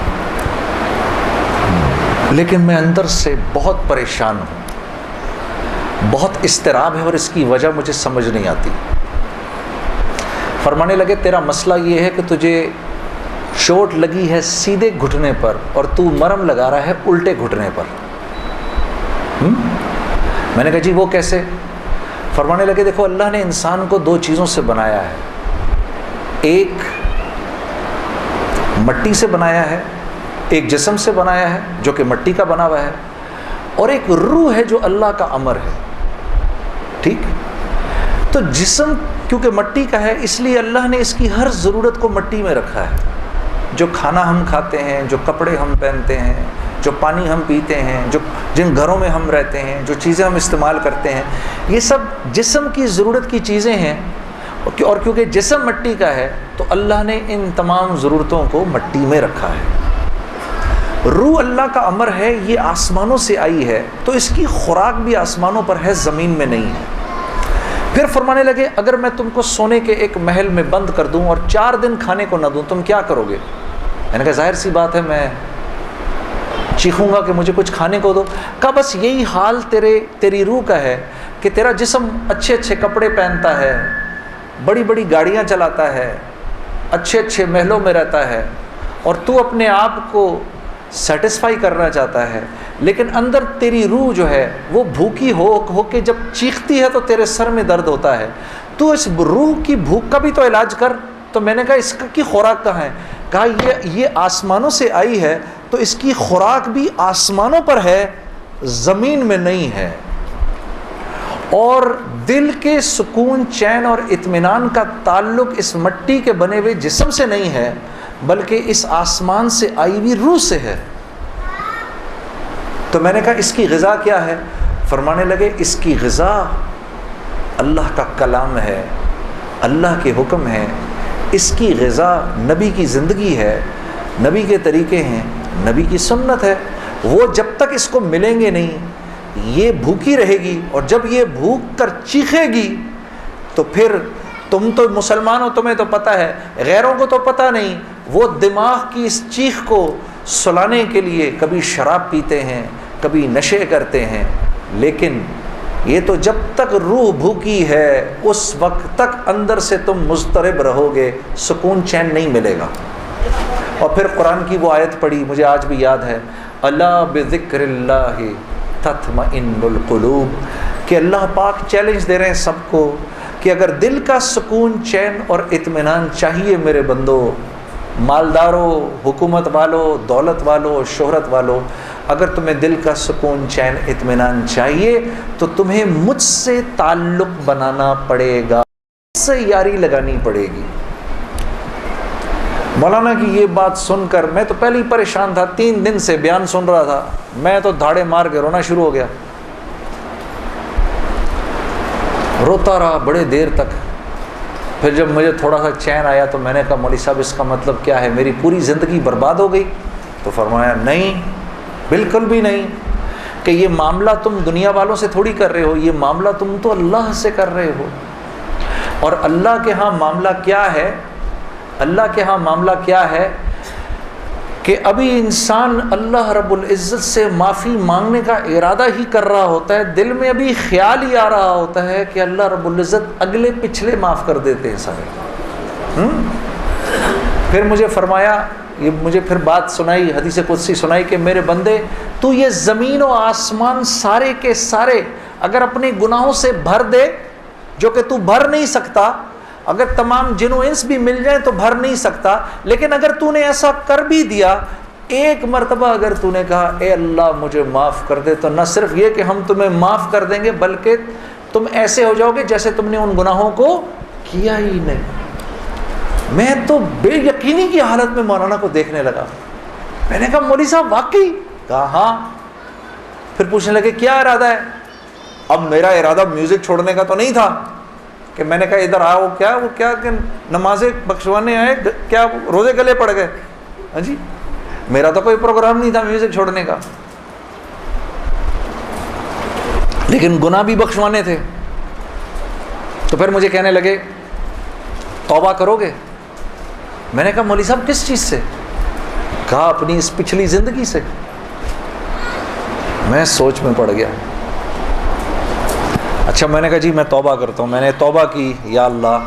لیکن میں اندر سے بہت پریشان ہوں، بہت اضطراب ہے، اور اس کی وجہ مجھے سمجھ نہیں آتی۔ فرمانے لگے تیرا مسئلہ یہ ہے کہ تجھے چوٹ لگی ہے سیدھے گھٹنے پر اور تو مرہم لگا رہا ہے الٹے گھٹنے پر۔ میں نے کہا جی وہ کیسے؟ فرمانے لگے دیکھو اللہ نے انسان کو دو چیزوں سے بنایا ہے، ایک مٹی سے بنایا ہے، ایک جسم سے بنایا ہے جو کہ مٹی کا بنا ہوا ہے، اور ایک روح ہے جو اللہ کا امر ہے۔ ٹھیک؟ تو جسم کیونکہ مٹی کا ہے، اس لیے اللہ نے اس کی ہر ضرورت کو مٹی میں رکھا ہے۔ جو کھانا ہم کھاتے ہیں، جو کپڑے ہم پہنتے ہیں، جو پانی ہم پیتے ہیں، جن گھروں میں ہم رہتے ہیں، جو چیزیں ہم استعمال کرتے ہیں، یہ سب جسم کی ضرورت کی چیزیں ہیں، اور کیونکہ جسم مٹی کا ہے تو اللہ نے ان تمام ضرورتوں کو مٹی میں رکھا ہے۔ روح اللہ کا امر ہے، یہ آسمانوں سے آئی ہے، تو اس کی خوراک بھی آسمانوں پر ہے، زمین میں نہیں ہے۔ پھر فرمانے لگے اگر میں تم کو سونے کے ایک محل میں بند کر دوں اور 4 دن کھانے کو نہ دوں تم کیا کرو گے؟ میں نے کہا ظاہر سی بات ہے میں چیخوں گا کہ مجھے کچھ کھانے کو دو۔ کہا بس یہی حال تیری روح کا ہے کہ تیرا جسم اچھے اچھے کپڑے پہنتا ہے، بڑی بڑی گاڑیاں چلاتا ہے، اچھے اچھے محلوں میں رہتا ہے، اور تو اپنے آپ کو سیٹسفائی کرنا چاہتا ہے، لیکن اندر تیری روح جو ہے وہ بھوکی ہو کے جب چیختی ہے تو تیرے سر میں درد ہوتا ہے، تو اس روح کی بھوک کا بھی تو علاج کر۔ تو میں نے کہا اس کی خوراک کہاں ہے؟ کہا یہ آسمانوں سے آئی ہے تو اس کی خوراک بھی آسمانوں پر ہے، زمین میں نہیں ہے۔ اور دل کے سکون، چین اور اطمینان کا تعلق اس مٹی کے بنے ہوئے جسم سے نہیں ہے، بلکہ اس آسمان سے آئی ہوئی روح سے ہے۔ تو میں نے کہا اس کی غذا کیا ہے؟ فرمانے لگے اس کی غذا اللہ کا کلام ہے، اللہ کے حکم ہے، اس کی غذا نبی کی زندگی ہے، نبی کے طریقے ہیں، نبی کی سنت ہے۔ وہ جب تک اس کو ملیں گے نہیں یہ بھوکی رہے گی، اور جب یہ بھوک کر چیخے گی تو پھر تم تو مسلمان ہو، تمہیں تو پتہ ہے، غیروں کو تو پتہ نہیں، وہ دماغ کی اس چیخ کو سلانے کے لیے کبھی شراب پیتے ہیں، کبھی نشے کرتے ہیں، لیکن یہ تو جب تک روح بھوکی ہے اس وقت تک اندر سے تم مضطرب رہو گے، سکون چین نہیں ملے گا۔ اور پھر قرآن کی وہ آیت پڑھی، مجھے آج بھی یاد ہے، الا بذکر اللہ تطمئن القلوب، کہ اللہ پاک چیلنج دے رہے ہیں سب کو کہ اگر دل کا سکون، چین اور اطمینان چاہیے میرے بندو، مالداروں، حکومت والوں، دولت والوں، شہرت والوں، اگر تمہیں دل کا سکون، چین، اطمینان چاہیے تو تمہیں مجھ سے تعلق بنانا پڑے گا، مجھ سے یاری لگانی پڑے گی۔ مولانا کی یہ بات سن کر میں تو پہلے ہی پریشان تھا، 3 دن سے بیان سن رہا تھا، میں تو دھاڑے مار کے رونا شروع ہو گیا، روتا رہا بڑے دیر تک۔ پھر جب مجھے تھوڑا سا چین آیا تو میں نے کہا مولوی صاحب اس کا مطلب کیا ہے، میری پوری زندگی برباد ہو گئی؟ تو فرمایا نہیں، بالکل بھی نہیں، کہ یہ معاملہ تم دنیا والوں سے تھوڑی کر رہے ہو، یہ معاملہ تم تو اللہ سے کر رہے ہو۔ اور اللہ کے ہاں معاملہ کیا ہے؟ اللہ کے ہاں معاملہ کیا ہے کہ ابھی انسان اللہ رب العزت سے معافی مانگنے کا ارادہ ہی کر رہا ہوتا ہے، دل میں ابھی خیال ہی آ رہا ہوتا ہے کہ اللہ رب العزت اگلے پچھلے معاف کر دیتے ہیں سارے۔ پھر مجھے فرمایا، یہ مجھے پھر بات سنائی، حدیث قدسی سنائی کہ میرے بندے تو یہ زمین و آسمان سارے کے سارے اگر اپنے گناہوں سے بھر دے، جو کہ تو بھر نہیں سکتا، اگر تمام جن و انس بھی مل جائیں تو بھر نہیں سکتا، لیکن اگر تو نے ایسا کر بھی دیا، ایک مرتبہ اگر تو نے کہا اے اللہ مجھے معاف کر دے، تو نہ صرف یہ کہ ہم تمہیں معاف کر دیں گے، بلکہ تم ایسے ہو جاؤ گے جیسے تم نے ان گناہوں کو کیا ہی نہیں۔ میں تو بے یقینی کی حالت میں مولانا کو دیکھنے لگا، میں نے کہا مولوی صاحب واقعی؟ کہا ہاں۔ پھر پوچھنے لگے کیا ارادہ ہے؟ اب میرا ارادہ میوزک چھوڑنے کا تو نہیں تھا کہ میں نے کہا ادھر آؤ، کیا وہ کیا کہ نمازیں بخشوانے آئے، کیا روزے گلے پڑ گئے؟ ہاں جی، میرا تو کوئی پروگرام نہیں تھا میوزک چھوڑنے کا، لیکن گناہ بھی بخشوانے تھے۔ تو پھر مجھے کہنے لگے توبہ کرو گے؟ میں نے کہا مولوی صاحب کس چیز سے؟ کہا اپنی اس پچھلی زندگی سے۔ میں سوچ میں پڑ گیا۔ اچھا، میں نے کہا جی میں توبہ کرتا ہوں۔ میں نے توبہ کی، یا اللہ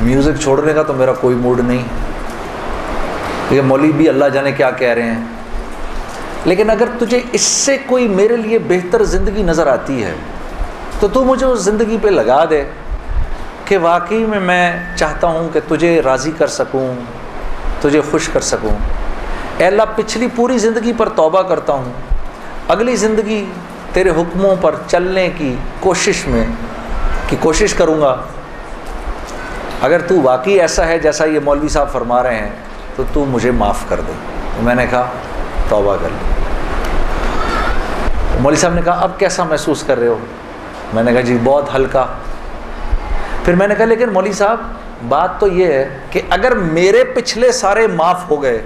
میوزک چھوڑنے کا تو میرا کوئی موڈ نہیں، یہ مولوی بھی اللہ جانے کیا کہہ رہے ہیں، لیکن اگر تجھے اس سے کوئی میرے لیے بہتر زندگی نظر آتی ہے تو تو مجھے اس زندگی پہ لگا دے کہ واقعی میں چاہتا ہوں کہ تجھے راضی کر سکوں، تجھے خوش کر سکوں۔ اے اللہ پچھلی پوری زندگی پر توبہ کرتا ہوں، اگلی زندگی تیرے حکموں پر چلنے کی کوشش کروں گا۔ اگر تو واقعی ایسا ہے جیسا یہ مولوی صاحب فرما رہے ہیں تو تو مجھے معاف کر دے۔ میں نے کہا توبہ کر لی۔ مولوی صاحب نے کہا اب کیسا محسوس کر رہے ہو؟ میں نے کہا جی بہت ہلکا۔ پھر میں نے کہا لیکن مولوی صاحب بات تو یہ ہے کہ اگر میرے پچھلے سارے معاف ہو گئے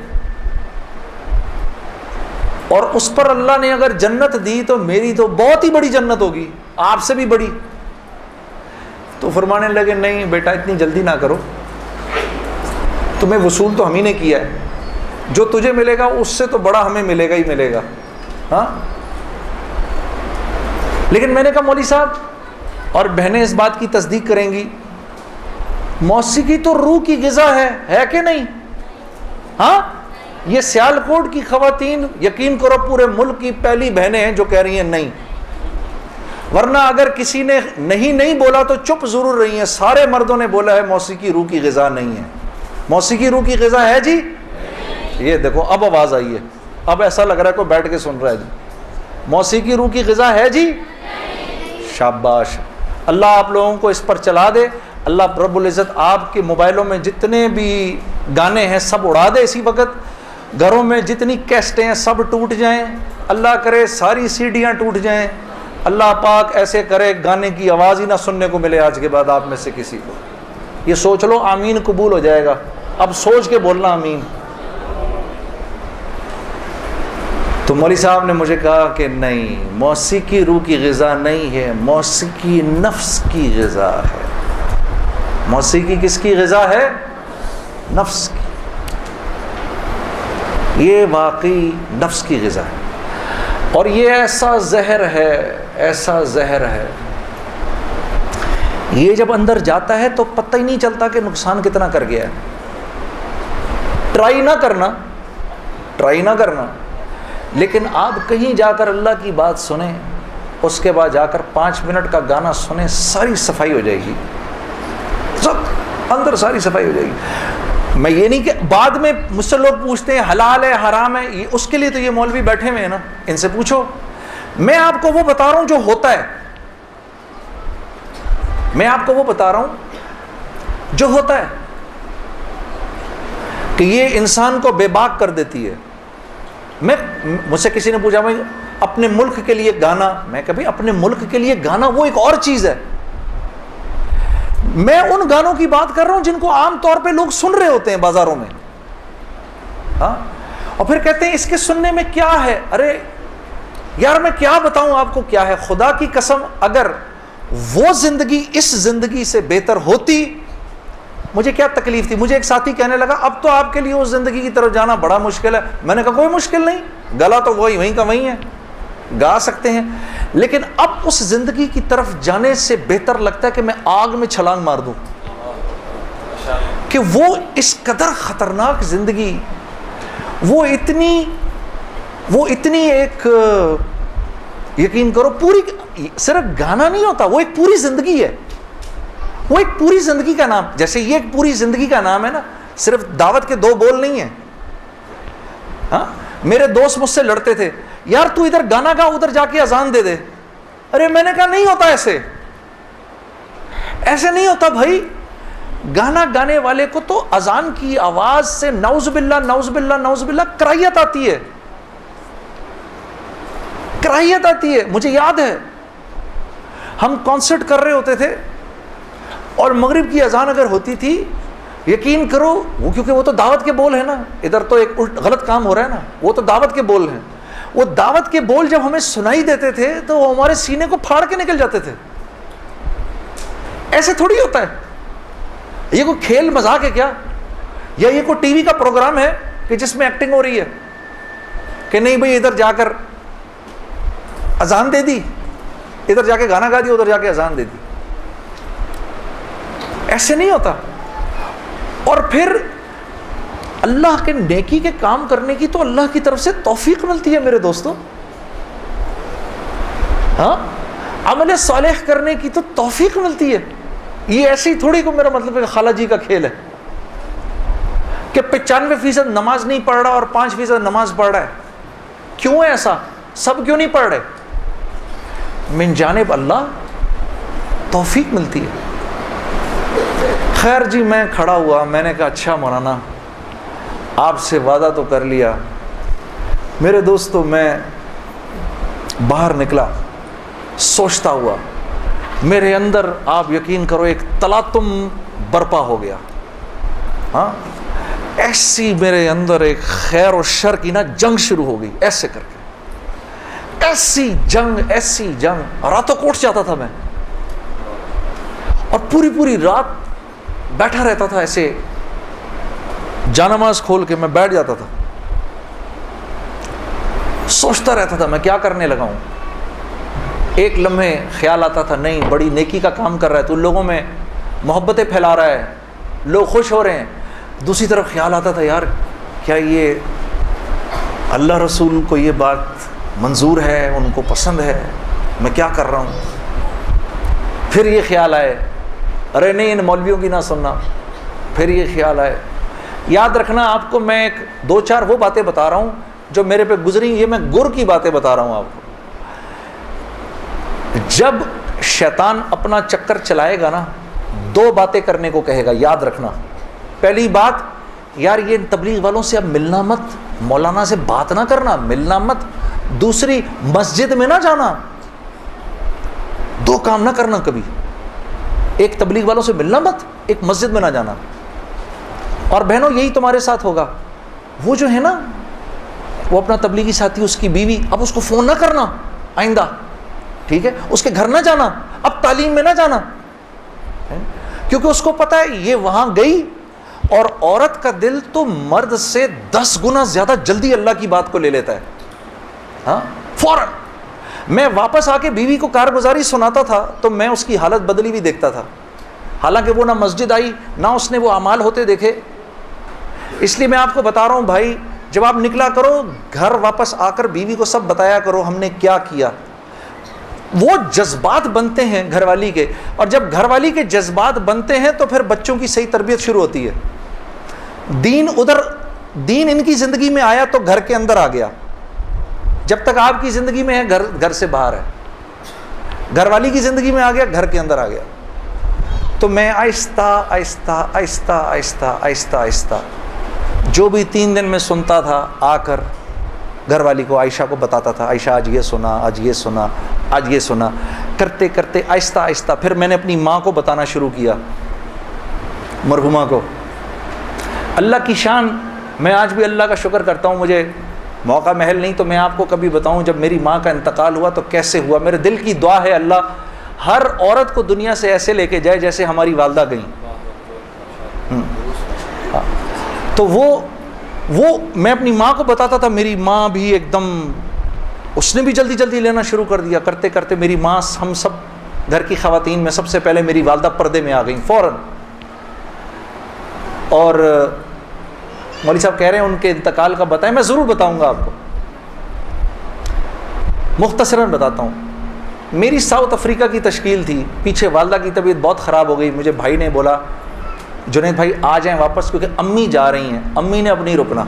اور اس پر اللہ نے اگر جنت دی تو میری تو بہت ہی بڑی جنت ہوگی، آپ سے بھی بڑی۔ تو فرمانے لگے نہیں بیٹا اتنی جلدی نہ کرو، تمہیں وصول تو ہم ہی نے کیا ہے، جو تجھے ملے گا اس سے تو بڑا ہمیں ملے گا ہی ملے گا۔ ہاں، لیکن میں نے کہا مولوی صاحب، اور بہنیں اس بات کی تصدیق کریں گی، موسیقی تو روح کی غذا ہے کہ نہیں؟ ہاں، یہ سیالکوٹ کی خواتین یقین کرو پورے ملک کی پہلی بہنیں ہیں جو کہہ رہی ہیں نہیں، ورنہ اگر کسی نے نہیں بولا تو چپ ضرور رہی ہیں، سارے مردوں نے بولا ہے موسیقی روح کی غذا نہیں ہے۔ موسیقی روح کی غذا ہے جی؟ یہ دیکھو اب آواز آئی ہے، اب ایسا لگ رہا ہے کوئی بیٹھ کے سن رہا ہے جی۔ موسیقی روح کی غذا ہے جی؟ شاباش، اللہ آپ لوگوں کو اس پر چلا دے۔ اللہ رب العزت آپ کے موبائلوں میں جتنے بھی گانے ہیں سب اڑا دے اسی وقت، گھروں میں جتنی کیسٹیں ہیں سب ٹوٹ جائیں، اللہ کرے ساری سیڈیاں ٹوٹ جائیں، اللہ پاک ایسے کرے گانے کی آواز ہی نہ سننے کو ملے آج کے بعد آپ میں سے کسی کو۔ یہ سوچ لو، آمین قبول ہو جائے گا، اب سوچ کے بولنا آمین۔ تو مولوی صاحب نے مجھے کہا کہ نہیں، موسیقی روح کی غذا نہیں ہے، موسیقی نفس کی غذا ہے۔ موسیقی کس کی غذا ہے؟ نفس کی۔ یہ واقعی نفس کی غذا ہے، اور یہ ایسا زہر ہے، ایسا زہر ہے، یہ جب اندر جاتا ہے تو پتہ ہی نہیں چلتا کہ نقصان کتنا کر گیا ہے۔ ٹرائی نہ کرنا، لیکن آپ کہیں جا کر اللہ کی بات سنیں، اس کے بعد جا کر 5 منٹ کا گانا سنیں، ساری صفائی ہو جائے گی، سب اندر ساری صفائی ہو جائے گی۔ میں یہ نہیں کہ بعد میں مجھ سے لوگ پوچھتے ہیں حلال ہے حرام ہے، اس کے لیے تو یہ مولوی بیٹھے ہوئے ہیں نا، ان سے پوچھو۔ میں آپ کو وہ بتا رہا ہوں جو ہوتا ہے، میں آپ کو وہ بتا رہا ہوں جو ہوتا ہے، کہ یہ انسان کو بے باک کر دیتی ہے۔ مجھ سے کسی نے پوچھا میں اپنے ملک کے لیے گانا، میں کہ بھائی اپنے ملک کے لیے گانا وہ ایک اور چیز ہے، میں ان گانوں کی بات کر رہا ہوں جن کو عام طور پہ لوگ سن رہے ہوتے ہیں بازاروں میں، ہاں، اور پھر کہتے ہیں اس کے سننے میں کیا ہے۔ ارے یار میں کیا بتاؤں آپ کو کیا ہے، خدا کی قسم اگر وہ زندگی اس زندگی سے بہتر ہوتی مجھے کیا تکلیف تھی۔ مجھے ایک ساتھی کہنے لگا اب تو آپ کے لیے اس زندگی کی طرف جانا بڑا مشکل ہے۔ میں نے کہا کوئی مشکل نہیں، گلا تو وہیں کا وہیں ہے، گا سکتے ہیں، لیکن اب اس زندگی کی طرف جانے سے بہتر لگتا ہے کہ میں آگ میں چھلانگ مار دوں، کہ وہ اس قدر خطرناک زندگی، وہ اتنی ایک، یقین کرو پوری، صرف گانا نہیں ہوتا، وہ ایک پوری زندگی ہے، وہ ایک پوری زندگی کا نام، جیسے یہ ایک پوری زندگی کا نام ہے نا، صرف دعوت کے 2 بول نہیں ہیں۔ ہاں، میرے دوست مجھ سے لڑتے تھے، یار تو ادھر گانا گا ادھر جا کے اذان دے دے۔ ارے میں نے کہا نہیں ہوتا ایسے نہیں ہوتا بھائی، گانا گانے والے کو تو اذان کی آواز سے نعوذ باللہ نعوذ باللہ نعوذ باللہ کراہیت آتی ہے، کراہیت آتی ہے۔ مجھے یاد ہے ہم کانسرٹ کر رہے ہوتے تھے اور مغرب کی اذان اگر ہوتی تھی، یقین کرو وہ کیونکہ وہ تو دعوت کے بول ہیں نا، ادھر تو ایک غلط کام ہو رہا ہے نا، وہ تو دعوت کے بول ہیں، وہ دعوت کے بول جب ہمیں سنائی دیتے تھے تو وہ ہمارے سینے کو پھاڑ کے نکل جاتے تھے. ایسے تھوڑی ہوتا ہے، یہ کوئی کھیل مذاق ہے کیا؟ یا یہ کوئی ٹی وی کا پروگرام ہے کہ جس میں ایکٹنگ ہو رہی ہے کہ نہیں بھئی ادھر جا کر اذان دے دی، ادھر جا کے گانا گا دیا، ادھر جا کے اذان دے دی. ایسے نہیں ہوتا. اور پھر اللہ کے نیکی کے کام کرنے کی تو اللہ کی طرف سے توفیق ملتی ہے میرے دوستوں. ہاں، عمل صالح کرنے کی تو توفیق ملتی ہے. یہ ایسی تھوڑی کو میرا مطلب ہے کہ خالہ جی کا کھیل ہے کہ 95% نماز نہیں پڑھ رہا اور 5% نماز پڑھ رہا ہے. کیوں ہے ایسا؟ سب کیوں نہیں پڑھ رہے؟ من جانب اللہ توفیق ملتی ہے. خیر جی، میں کھڑا ہوا، میں نے کہا اچھا مولانا آپ سے وعدہ تو کر لیا. میرے دوستو میں باہر نکلا سوچتا ہوا، میرے اندر آپ یقین کرو ایک تلاطم برپا ہو گیا. ہاں، ایسی میرے اندر ایک خیر و شر کی نا جنگ شروع ہو گئی، ایسے کر کے ایسی جنگ راتوں کوٹ جاتا تھا میں، اور پوری رات بیٹھا رہتا تھا ایسے، جانماز کھول کے میں بیٹھ جاتا تھا، سوچتا رہتا تھا میں کیا کرنے لگا ہوں. ایک لمحے خیال آتا تھا نہیں بڑی نیکی کا کام کر رہا ہے تو لوگوں میں محبتیں پھیلا رہا ہے، لوگ خوش ہو رہے ہیں. دوسری طرف خیال آتا تھا یار کیا یہ اللہ رسول کو یہ بات منظور ہے، ان کو پسند ہے، میں کیا کر رہا ہوں. پھر یہ خیال آئے ارے نہیں ان مولویوں کی نہ سننا. پھر یہ خیال آئے. یاد رکھنا آپ کو میں ایک 2-4 وہ باتیں بتا رہا ہوں جو میرے پہ گزری، یہ میں گر کی باتیں بتا رہا ہوں آپ کو. جب شیطان اپنا چکر چلائے گا نا 2 باتیں کرنے کو کہے گا، یاد رکھنا. پہلی بات، یار یہ تبلیغ والوں سے اب ملنا مت، مولانا سے بات نہ کرنا، ملنا مت. دوسری، مسجد میں نہ جانا. 2 کام نہ کرنا کبھی، ایک تبلیغ والوں سے ملنا مت، ایک مسجد میں نہ جانا. اور بہنوں یہی تمہارے ساتھ ہوگا. وہ جو ہے نا وہ اپنا تبلیغی ساتھی، اس کی بیوی، اب اس کو فون نہ کرنا آئندہ، ٹھیک ہے؟ اس کے گھر نہ جانا، اب تعلیم میں نہ جانا، کیونکہ اس کو پتہ ہے یہ وہاں گئی اور عورت کا دل تو مرد سے 10 گنا زیادہ جلدی اللہ کی بات کو لے لیتا ہے. ہاں، فوراً. میں واپس آ کے بیوی کو کارگزاری سناتا تھا تو میں اس کی حالت بدلی ہوئی دیکھتا تھا، حالانکہ وہ نہ مسجد آئی نہ اس نے وہ اعمال ہوتے دیکھے. اس لیے میں آپ کو بتا رہا ہوں بھائی، جب آپ نکلا کرو گھر واپس آ کر بیوی کو سب بتایا کرو ہم نے کیا کیا. وہ جذبات بنتے ہیں گھر والی کے، اور جب گھر والی کے جذبات بنتے ہیں تو پھر بچوں کی صحیح تربیت شروع ہوتی ہے. دین ان کی زندگی میں آیا تو گھر کے اندر آ گیا. جب تک آپ کی زندگی میں ہے گھر سے باہر ہے. گھر والی کی زندگی میں آ گیا، گھر کے اندر آ گیا. تو میں آہستہ جو بھی 3 دن میں سنتا تھا آ کر گھر والی کو، عائشہ کو بتاتا تھا، عائشہ آج یہ سنا، آج یہ سنا، آج یہ سنا. کرتے کرتے آہستہ پھر میں نے اپنی ماں کو بتانا شروع کیا، مرحومہ کو. اللہ کی شان، میں آج بھی اللہ کا شکر کرتا ہوں، مجھے موقع محل نہیں تو میں آپ کو کبھی بتاؤں جب میری ماں کا انتقال ہوا تو کیسے ہوا. میرے دل کی دعا ہے اللہ ہر عورت کو دنیا سے ایسے لے کے جائے جیسے ہماری والدہ گئیں. تو وہ میں اپنی ماں کو بتاتا تھا، میری ماں بھی ایک دم، اس نے بھی جلدی لینا شروع کر دیا. کرتے کرتے میری ماں، ہم سب گھر کی خواتین میں سب سے پہلے میری والدہ پردے میں آ گئیں فوراً. اور مولوی صاحب کہہ رہے ہیں ان کے انتقال کا بتائیں، میں ضرور بتاؤں گا آپ کو، مختصراً بتاتا ہوں. میری ساؤتھ افریقہ کی تشکیل تھی، پیچھے والدہ کی طبیعت بہت خراب ہو گئی. مجھے بھائی نے بولا جنید بھائی آ جائیں واپس کیونکہ امی جا رہی ہیں، امی نے اب نہیں رکنا.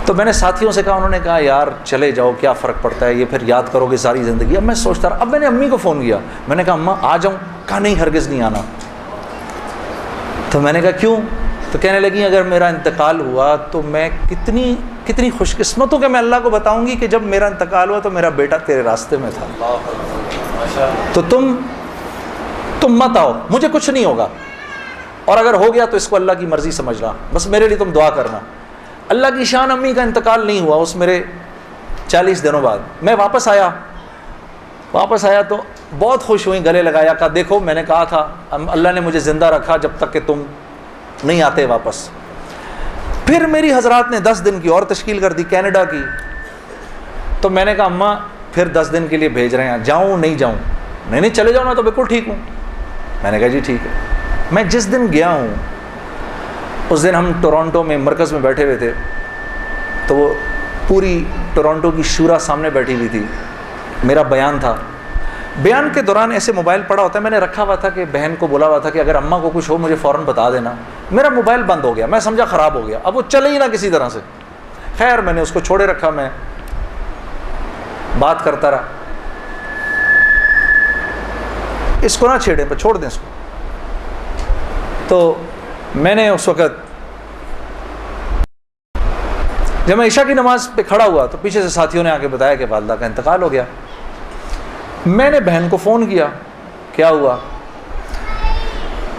تو میں نے ساتھیوں سے کہا، انہوں نے کہا یار چلے جاؤ کیا فرق پڑتا ہے، یہ پھر یاد کرو گے ساری زندگی. اب میں سوچتا رہا، اب میں نے امی کو فون کیا، میں نے کہا اماں آ جاؤں، کہا نہیں ہرگز نہیں آنا. تو میں نے کہا کیوں؟ تو کہنے لگی اگر میرا انتقال ہوا تو میں کتنی خوش قسمت ہوں کہ میں اللہ کو بتاؤں گی کہ جب میرا انتقال ہوا تو میرا بیٹا تیرے راستے میں تھا. تو تم مت آؤ، مجھے کچھ نہیں ہوگا، اور اگر ہو گیا تو اس کو اللہ کی مرضی سمجھنا، بس میرے لیے تم دعا کرنا۔ اللہ کی شان، امی کا انتقال نہیں ہوا اس میرے 40 دنوں بعد۔ میں واپس آیا تو بہت خوش ہوئی، گلے لگایا، کہا دیکھو میں نے کہا تھا اللہ نے مجھے زندہ رکھا جب تک کہ تم نہیں آتے واپس۔ پھر میری حضرات نے 10 دن کی اور تشکیل کر دی کینیڈا کی، تو میں نے کہا اماں پھر 10 دن کے لیے بھیج رہے ہیں، جاؤں نہیں جاؤں؟ نہیں چلے جاؤ، میں تو بالکل ٹھیک ہوں۔ میں نے کہا جی ٹھیک ہے۔ میں جس دن گیا ہوں اس دن ہم ٹورانٹو میں مرکز میں بیٹھے ہوئے تھے، تو وہ پوری ٹورانٹو کی شورا سامنے بیٹھی ہوئی تھی، میرا بیان تھا۔ بیان کے دوران ایسے موبائل پڑا ہوتا ہے، میں نے رکھا ہوا تھا کہ بہن کو بولا ہوا تھا کہ اگر اماں کو کچھ ہو مجھے فوراً بتا دینا۔ میرا موبائل بند ہو گیا، میں سمجھا خراب ہو گیا، اب وہ چلے ہی نہ کسی طرح سے۔ خیر میں نے اس کو چھوڑے رکھا، میں بات کرتا رہا، اس کو نہ چھیڑیں پر چھوڑ دیں اس کو۔ تو میں نے اس وقت جب میں عشاء کی نماز پہ کھڑا ہوا تو پیچھے سے ساتھیوں نے آ کے بتایا کہ والدہ کا انتقال ہو گیا۔ میں نے بہن کو فون کیا، کیا ہوا؟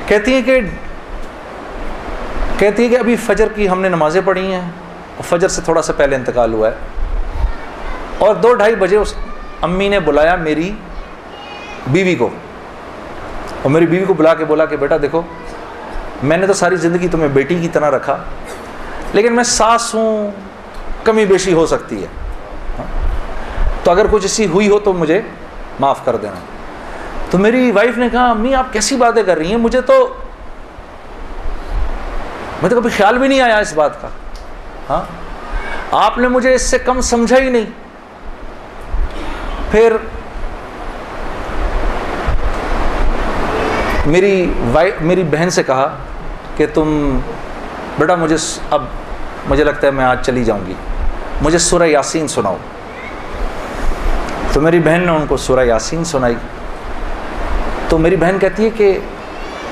کہتی ہے کہ ابھی فجر کی ہم نے نمازیں پڑھی ہیں اور فجر سے تھوڑا سا پہلے انتقال ہوا ہے، اور 2-2:30 بجے اس امی نے بلایا میری بیوی کو، اور میری بیوی کو بلا کے بولا کہ بیٹا دیکھو میں نے تو ساری زندگی تمہیں بیٹی کی طرح رکھا، لیکن میں ساس ہوں، کمی بیشی ہو سکتی ہے، تو اگر کچھ ایسی ہوئی ہو تو مجھے معاف کر دینا۔ تو میری وائف نے کہا امی آپ کیسی باتیں کر رہی ہیں، مجھے تو کبھی خیال بھی نہیں آیا اس بات کا، ہاں آپ نے مجھے اس سے کم سمجھا ہی نہیں۔ پھر میری بہن سے کہا کہ تم بیٹا مجھے لگتا ہے میں آج چلی جاؤں گی، مجھے سورہ یاسین سناؤ۔ تو میری بہن نے ان کو سورہ یاسین سنائی، تو میری بہن کہتی ہے کہ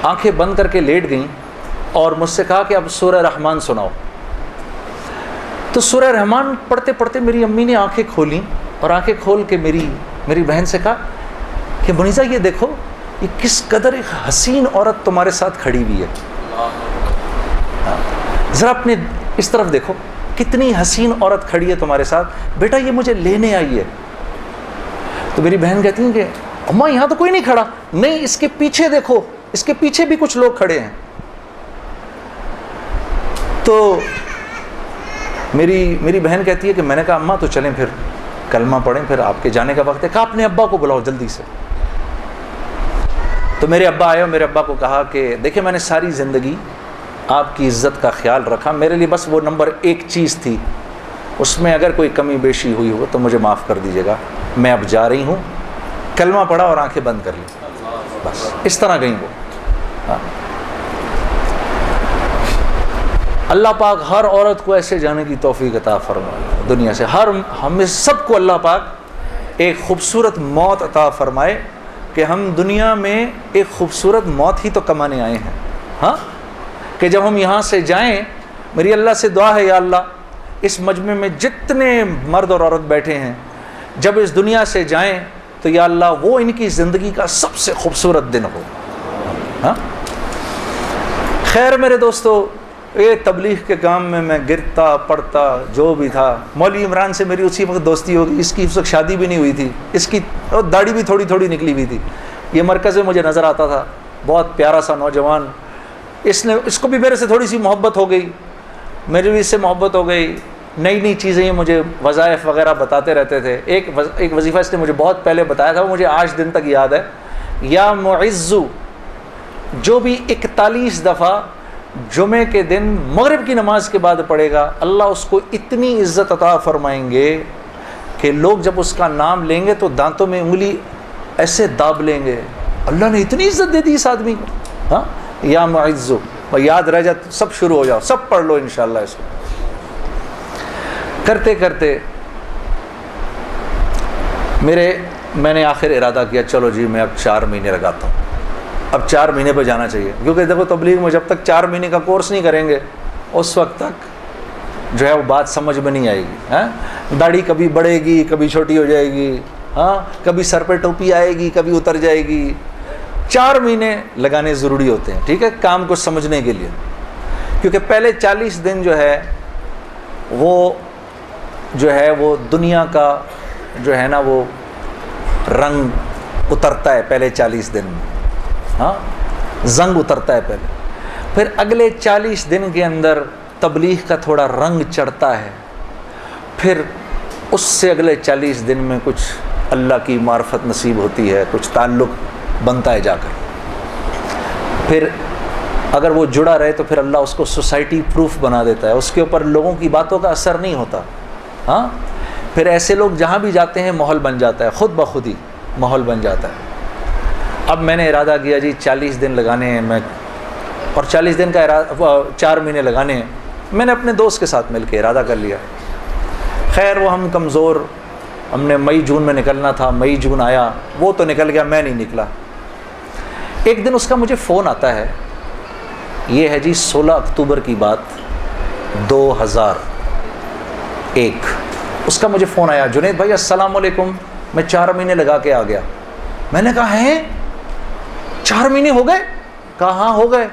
آنکھیں بند کر کے لیٹ گئیں اور مجھ سے کہا کہ اب سورہ رحمان سناؤ۔ تو سورہ رحمان پڑھتے پڑھتے میری امی نے آنکھیں کھولیں، اور آنکھیں کھول کے میری بہن سے کہا کہ منیزہ یہ دیکھو یہ کس قدر ایک حسین عورت تمہارے ساتھ کھڑی ہوئی ہے، ذرا اپنے اس طرف دیکھو کتنی حسین عورت کھڑی ہے تمہارے ساتھ، بیٹا یہ مجھے لینے آئی ہے۔ تو میری بہن کہتی ہیں کہ اماں یہاں تو کوئی نہیں کھڑا۔ نہیں، اس کے پیچھے دیکھو، اس کے پیچھے بھی کچھ لوگ کھڑے ہیں۔ تو میری بہن کہتی ہے کہ میں نے کہا اماں تو چلیں پھر کلمہ پڑھیں، پھر آپ کے جانے کا وقت ہے۔ کہا اپنے ابا کو بلاؤ جلدی سے۔ تو میرے ابا آئے اور میرے ابا کو کہا کہ دیکھیں میں نے ساری زندگی آپ کی عزت کا خیال رکھا، میرے لیے بس وہ نمبر 1 چیز تھی، اس میں اگر کوئی کمی بیشی ہوئی ہو تو مجھے معاف کر دیجیے گا، میں اب جا رہی ہوں۔ کلمہ پڑھا اور آنکھیں بند کر لی، بس اس طرح گئیں وہ۔ اللہ پاک ہر عورت کو ایسے جانے کی توفیق عطا فرمائے دنیا سے، ہمیں سب کو اللہ پاک ایک خوبصورت موت عطا فرمائے کہ ہم دنیا میں ایک خوبصورت موت ہی تو کمانے آئے ہیں، ہاں کہ جب ہم یہاں سے جائیں، میری اللہ سے دعا ہے یا اللہ اس مجمع میں جتنے مرد اور عورت بیٹھے ہیں جب اس دنیا سے جائیں تو یا اللہ وہ ان کی زندگی کا سب سے خوبصورت دن ہو، ہاں۔ خیر میرے دوستو، یہ تبلیغ کے کام میں میں گرتا پڑتا جو بھی تھا، مولوی عمران سے میری اسی وقت دوستی ہوگی، اس کی اس وقت شادی بھی نہیں ہوئی تھی، اس کی داڑھی بھی تھوڑی تھوڑی نکلی ہوئی تھی، یہ مرکز میں مجھے نظر آتا تھا، بہت پیارا سا نوجوان، اس کو بھی میرے سے تھوڑی سی محبت ہو گئی، میری بھی اس سے محبت ہو گئی، نئی نئی چیزیں یہ مجھے وظائف وغیرہ بتاتے رہتے تھے۔ ایک وظیفہ اس نے مجھے بہت پہلے بتایا تھا، وہ مجھے آج دن تک یاد ہے، یا معزو، جو بھی 41 دفعہ جمعے کے دن مغرب کی نماز کے بعد پڑھے گا، اللہ اس کو اتنی عزت عطا فرمائیں گے کہ لوگ جب اس کا نام لیں گے تو دانتوں میں انگلی ایسے داب لیں گے، اللہ نے اتنی عزت دے دی اس آدمی کو، ہاں یا معزو، یاد رہ جائے سب شروع ہو جاؤ، سب پڑھ لو انشاءاللہ اس کو۔ کرتے کرتے میں نے آخر ارادہ کیا چلو جی میں اب 4 مہینے لگاتا ہوں، اب 4 مہینے پہ جانا چاہیے، کیونکہ دیکھو تبلیغ میں جب تک 4 مہینے کا کورس نہیں کریں گے اس وقت تک جو ہے وہ بات سمجھ میں نہیں آئے گی، ہاں۔ داڑھی کبھی بڑھے گی کبھی چھوٹی ہو جائے گی، ہاں کبھی سر پہ ٹوپی آئے گی کبھی اتر جائے گی. 4 مہینے لگانے ضروری ہوتے ہیں, ٹھیک ہے, کام کو سمجھنے کے لیے, کیونکہ پہلے 40 دن جو ہے وہ دنیا کا جو ہے نا وہ رنگ اترتا ہے پہلے 40 دن میں, ہاں زنگ اترتا ہے پہلے, پھر اگلے 40 دن کے اندر تبلیغ کا تھوڑا رنگ چڑھتا ہے, پھر اس سے اگلے 40 دن میں کچھ اللہ کی معرفت نصیب ہوتی ہے, کچھ تعلق بنتا ہے جا کر, پھر اگر وہ جڑا رہے تو پھر اللہ اس کو سوسائٹی پروف بنا دیتا ہے, اس کے اوپر لوگوں کی باتوں کا اثر نہیں ہوتا. ہاں پھر ایسے لوگ جہاں بھی جاتے ہیں ماحول بن جاتا ہے, خود بخود ہی ماحول بن جاتا ہے. اب میں نے ارادہ کیا جی 40 دن لگانے ہیں, میں اور 40 دن کا 4 مہینے لگانے ہیں. میں نے اپنے دوست کے ساتھ مل کے ارادہ کر لیا. خیر وہ ہم کمزور, ہم نے مئی جون میں نکلنا تھا, مئی جون آیا, وہ تو نکل گیا, میں نہیں نکلا. ایک دن اس کا مجھے فون آتا ہے, یہ ہے جی 16 اکتوبر کی بات 2001. اس کا مجھے فون آیا, جنید بھائی السلام علیکم, میں 4 مہینے لگا کے آ گیا. میں نے کہا ہیں 4 مہینے ہو گئے؟ کہا ہاں ہو گئے.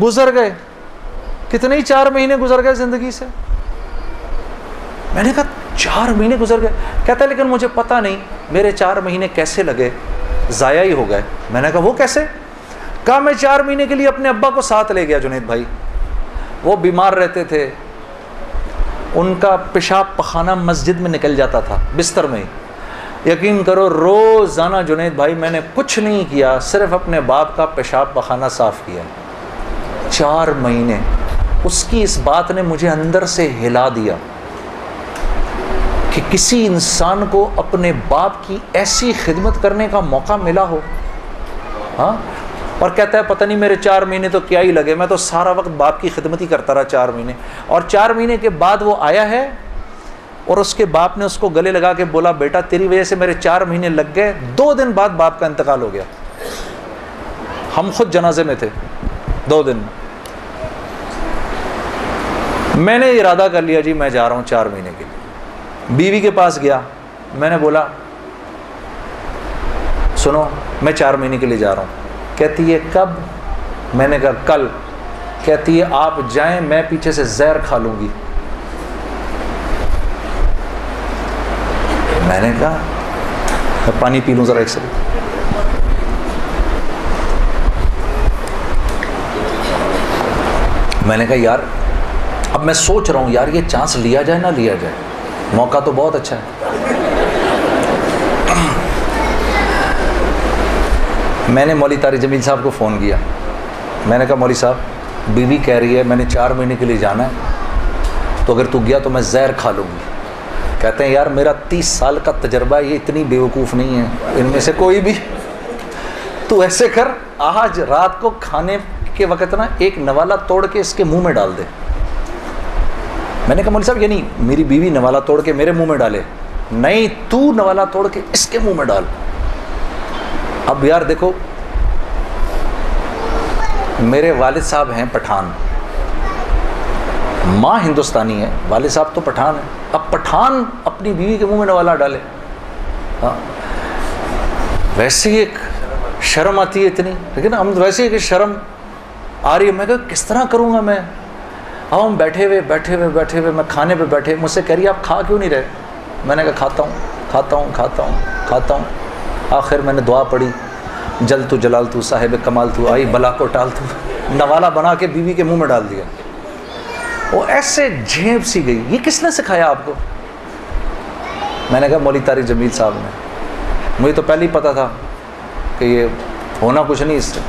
گزر گئے کتنے ہی 4 مہینے گزر گئے زندگی سے. میں نے کہا 4 مہینے گزر گئے؟ کہتا ہے لیکن مجھے پتہ نہیں میرے 4 مہینے کیسے لگے, ضائع ہی ہو گئے. میں نے کہا وہ کیسے؟ کہا میں 4 مہینے کے لیے اپنے ابا کو ساتھ لے گیا جنید بھائی, وہ بیمار رہتے تھے, ان کا پیشاب پخانہ مسجد میں نکل جاتا تھا بستر میں ہی. یقین کرو روزانہ جنید بھائی میں نے کچھ نہیں کیا, صرف اپنے باپ کا پیشاب پخانہ صاف کیا. 4 مہینے. اس کی اس بات نے مجھے اندر سے ہلا دیا کہ کسی انسان کو اپنے باپ کی ایسی خدمت کرنے کا موقع ملا ہو. ہاں اور کہتا ہے پتہ نہیں میرے 4 مہینے تو کیا ہی لگے, میں تو سارا وقت باپ کی خدمت ہی کرتا رہا 4 مہینے. اور 4 مہینے کے بعد وہ آیا ہے اور اس کے باپ نے اس کو گلے لگا کے بولا بیٹا تیری وجہ سے میرے 4 مہینے لگ گئے. 2 دن بعد باپ کا انتقال ہو گیا. ہم خود جنازے میں تھے 2 دن. میں نے ارادہ کر لیا جی میں جا رہا ہوں 4 مہینے کے لیے. بیوی کے پاس گیا, میں نے بولا سنو میں 4 مہینے کے لیے جا رہا ہوں. کہتی ہے کب؟ میں نے کہا کل. کہتی ہے آپ جائیں میں پیچھے سے زہر کھا لوں گی. میں نے کہا میں پانی پی لوں ذرا ایک سیکنڈ. میں نے کہا یار اب میں سوچ رہا ہوں یار یہ چانس لیا جائے نہ لیا جائے, موقع تو بہت اچھا ہے. میں نے مولوی طارق جمیل صاحب کو فون کیا. میں نے کہا مولوی صاحب بیوی کہہ رہی ہے میں نے 4 مہینے کے لیے جانا ہے, تو اگر تو گیا تو میں زہر کھا لوں گی. کہتے ہیں یار میرا 30 سال کا تجربہ ہے, یہ اتنی بیوقوف نہیں ہے ان میں سے کوئی بھی. تو ایسے کر آج رات کو کھانے کے وقت نا ایک نوالا توڑ کے اس کے منہ میں ڈال دے. میں نے کہا مولوی صاحب یہ نہیں میری بیوی نوالا توڑ کے میرے منہ میں ڈالے, نہیں تو نوالا توڑ کے اس کے منہ میں ڈال. اب یار دیکھو میرے والد صاحب ہیں پٹھان, ماں ہندوستانی ہے, والد صاحب تو پٹھان ہیں. اب پٹھان اپنی بیوی کے منہ میں نوالا ڈالے, ہاں ویسے ہی ایک شرم آتی ہے اتنی, لیکن ہم ویسے ہی کہ شرم آ رہی ہے. میں کہا کس طرح کروں گا میں. اب ہم بیٹھے ہوئے میں کھانے پہ بیٹھے, مجھ سے کہہ رہی ہے آپ کھا کیوں نہیں رہے. میں نے کہا کھاتا ہوں. آخر میں نے دعا پڑھی جل تو جلال تو صاحب کمال تو آئی بلا کو ٹال تو, نوالا بنا کے بیوی کے منہ میں ڈال دیا. وہ ایسے جھیپ سی گئی. یہ کس نے سکھایا آپ کو؟ میں نے کہا مولوی طارق جمیل صاحب نے. مجھے تو پہلے ہی پتا تھا کہ یہ ہونا کچھ نہیں اس سے.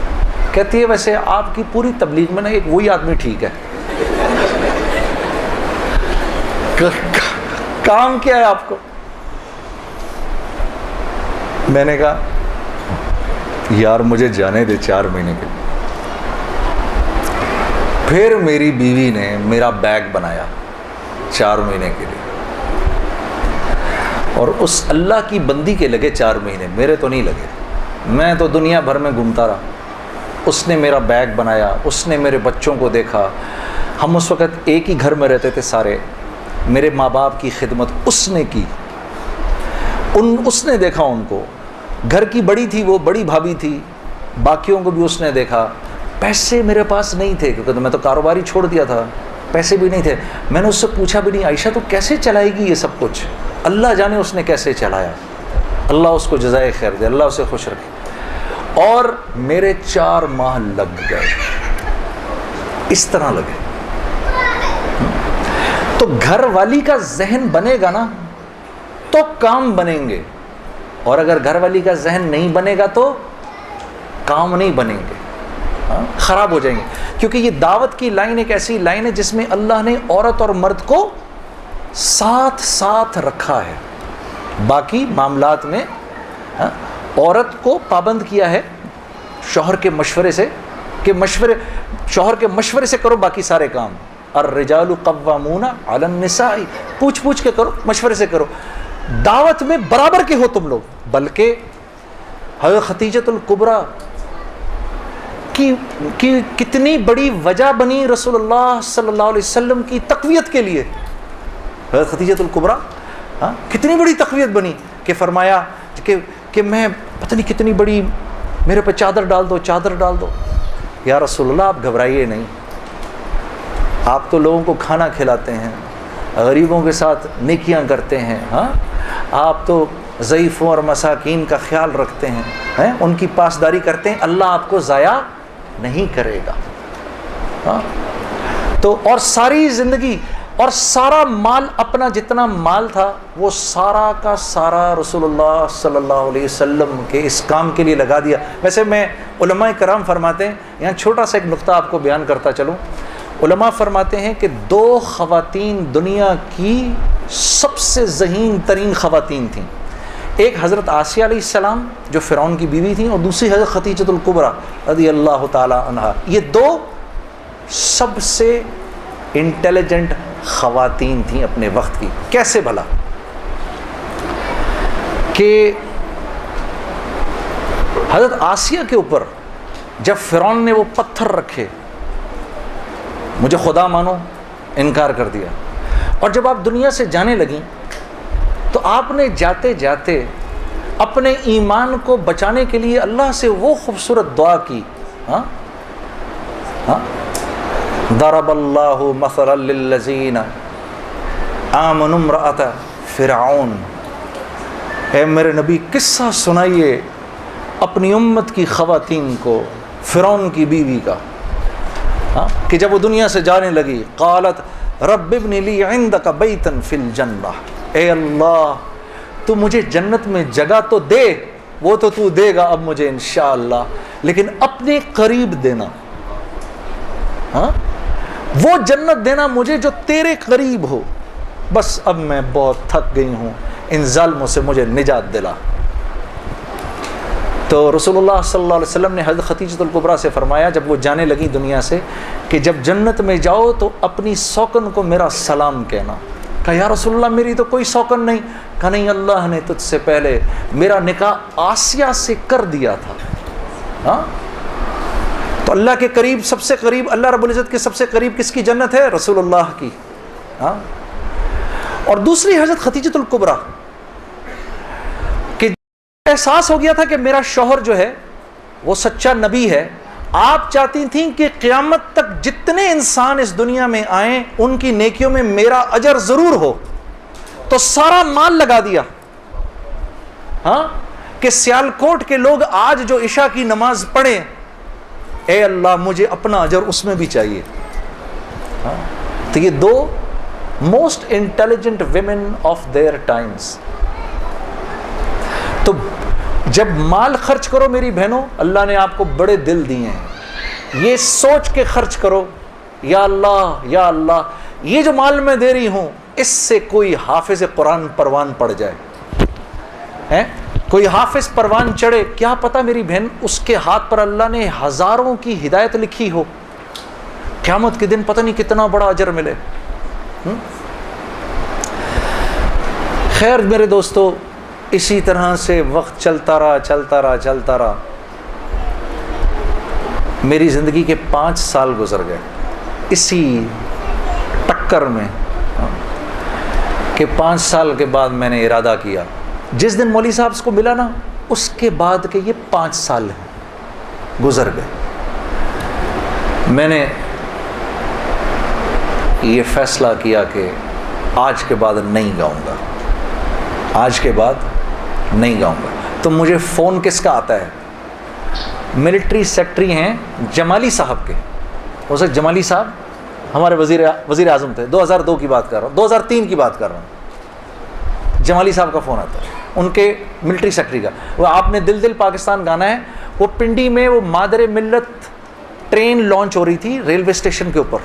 کہتی ہے ویسے آپ کی پوری تبلیغ میں نا ایک وہی آدمی ٹھیک ہے. کام کیا ہے آپ کو؟ میں نے کہا یار مجھے جانے دے 4 مہینے کے لیے. پھر میری بیوی نے میرا بیگ بنایا 4 مہینے کے لیے, اور اس اللہ کی بندی کے لگے 4 مہینے, میرے تو نہیں لگے. میں تو دنیا بھر میں گھومتا رہا. اس نے میرا بیگ بنایا, اس نے میرے بچوں کو دیکھا. ہم اس وقت ایک ہی گھر میں رہتے تھے سارے. میرے ماں باپ کی خدمت اس نے کی. اس نے دیکھا ان کو، گھر کی بڑی تھی وہ، بڑی بھابھی تھی، باقیوں کو بھی اس نے دیکھا. پیسے میرے پاس نہیں تھے کیونکہ میں تو کاروباری چھوڑ دیا تھا، پیسے بھی نہیں تھے. میں نے اس سے پوچھا بھی نہیں، عائشہ تو کیسے چلائے گی یہ سب کچھ؟ اللہ جانے اس نے کیسے چلایا. اللہ اس کو جزائے خیر دے، اللہ اسے خوش رکھے. اور میرے 4 ماہ لگ گئے، اس طرح لگے. تو گھر والی کا ذہن بنے گا نا تو کام بنیں گے، اور اگر گھر والی کا ذہن نہیں بنے گا تو کام نہیں بنیں گے، خراب ہو جائیں گے. کیونکہ یہ دعوت کی لائن ایک ایسی لائن ہے جس میں اللہ نے عورت اور مرد کو ساتھ ساتھ رکھا ہے. باقی معاملات میں عورت کو پابند کیا ہے شوہر کے مشورے سے، کہ شوہر کے مشورے سے کرو باقی سارے کام. الرجال قوامون علی النساء، پوچھ کے کرو، مشورے سے کرو. دعوت میں برابر کے ہو تم لوگ. بلکہ حضرت خدیجۃ الکبریٰ کی کتنی بڑی وجہ بنی رسول اللہ صلی اللہ علیہ وسلم کی تقویت کے لیے. حضرت خدیجۃ الکبریٰ کتنی بڑی تقویت بنی کہ فرمایا کہ میں پتہ نہیں کتنی بڑی، میرے پہ چادر ڈال دو، چادر ڈال دو. یا رسول اللہ آپ گھبرائیے نہیں، آپ تو لوگوں کو کھانا کھلاتے ہیں، غریبوں کے ساتھ نیکیاں کرتے ہیں، آپ تو ضعیفوں اور مساکین کا خیال رکھتے ہیں، ان کی پاسداری کرتے ہیں، اللہ آپ کو ضائع نہیں کرے گا. تو اور ساری زندگی اور سارا مال، اپنا جتنا مال تھا وہ سارا کا سارا رسول اللہ صلی اللہ علیہ وسلم کے اس کام کے لیے لگا دیا. ویسے میں علماء کرام فرماتے ہیں، یہاں چھوٹا سا ایک نقطہ آپ کو بیان کرتا چلوں. علماء فرماتے ہیں کہ 2 خواتین دنیا کی سب سے ذہین ترین خواتین تھیں. ایک حضرت آسیہ علیہ السلام جو فرعون کی بیوی تھیں، اور دوسری حضرت خدیجۃ الکبریٰ رضی اللہ تعالی عنہا. یہ 2 سب سے انٹیلیجنٹ خواتین تھیں اپنے وقت کی. کیسے بھلا؟ کہ حضرت آسیہ کے اوپر جب فرعون نے وہ پتھر رکھے، مجھے خدا مانو، انکار کر دیا، اور جب آپ دنیا سے جانے لگیں تو آپ نے جاتے جاتے اپنے ایمان کو بچانے کے لیے اللہ سے وہ خوبصورت دعا کی. ضرب اللہ مثلا للذین آمنوا امرأۃ فرعون. اے میرے نبی قصہ سنائیے اپنی امت کی خواتین کو فرعون کی بیوی کا، کہ جب وہ دنیا سے جانے لگی، قالت رب ابن لی عندک بیتا فی الجنہ. اے اللہ تو مجھے جنت میں جگہ تو دے، وہ تو دے گا اب مجھے انشاءاللہ، لیکن اپنے قریب دینا. وہ جنت دینا مجھے جو تیرے قریب ہو. بس اب میں بہت تھک گئی ہوں، ان ظالموں سے مجھے نجات دلا. تو رسول اللہ صلی اللہ علیہ وسلم نے حضرت خدیجۃ الکبریٰ سے فرمایا جب وہ جانے لگی دنیا سے کہ جب جنت میں جاؤ تو اپنی سوکن کو میرا سلام کہنا. کہا یا رسول اللہ میری تو کوئی سوکن نہیں. کہا نہیں، اللہ نے تجھ سے پہلے میرا نکاح آسیہ سے کر دیا تھا. تو اللہ کے قریب، سب سے قریب، اللہ رب العزت کے سب سے قریب کس کی جنت ہے؟ رسول اللہ کی. اور دوسری حضرت خدیجۃ الکبریٰ کہ احساس ہو گیا تھا کہ میرا شوہر جو ہے وہ سچا نبی ہے. آپ چاہتی تھیں کہ قیامت تک جتنے انسان اس دنیا میں آئیں ان کی نیکیوں میں میرا اجر ضرور ہو. تو سارا مال لگا دیا کہ سیالکوٹ کے لوگ آج جو عشاء کی نماز پڑھیں، اے اللہ مجھے اپنا اجر اس میں بھی چاہیے. تو یہ 2 most intelligent women of their times. تو جب مال خرچ کرو میری بہنوں، اللہ نے آپ کو بڑے دل دیے ہیں، یہ سوچ کے خرچ کرو یا اللہ یا اللہ یہ جو مال میں دے رہی ہوں اس سے کوئی حافظ قرآن پروان پڑ جائے، کوئی حافظ پروان چڑھے، کیا پتہ میری بہن اس کے ہاتھ پر اللہ نے ہزاروں کی ہدایت لکھی ہو، قیامت کے دن پتہ نہیں کتنا بڑا اجر ملے. خیر میرے دوستو، اسی طرح سے وقت چلتا رہا. میری زندگی کے 5 سال گزر گئے اسی ٹکر میں کہ 5 سال کے بعد میں نے ارادہ کیا جس دن مولوی صاحب کو ملا نا اس کے بعد کے یہ 5 سال ہیں گزر گئے. میں نے یہ فیصلہ کیا کہ آج کے بعد نہیں گاؤں گا, آج کے بعد نہیں گاؤں گا. تو مجھے فون کس کا آتا ہے؟ ملٹری سیکٹری ہیں جمالی صاحب کے. ہو سکتا جمالی صاحب ہمارے وزیر اعظم تھے, 2002 کی بات کر رہا ہوں, 2003 کی بات کر رہا ہوں. جمالی صاحب کا فون آتا ہے, ان کے ملٹری سیکٹری کا. وہ آپ نے دل دل پاکستان گانا ہے, وہ پنڈی میں وہ مادر ملت ٹرین لانچ ہو رہی تھی ریلوے اسٹیشن کے اوپر,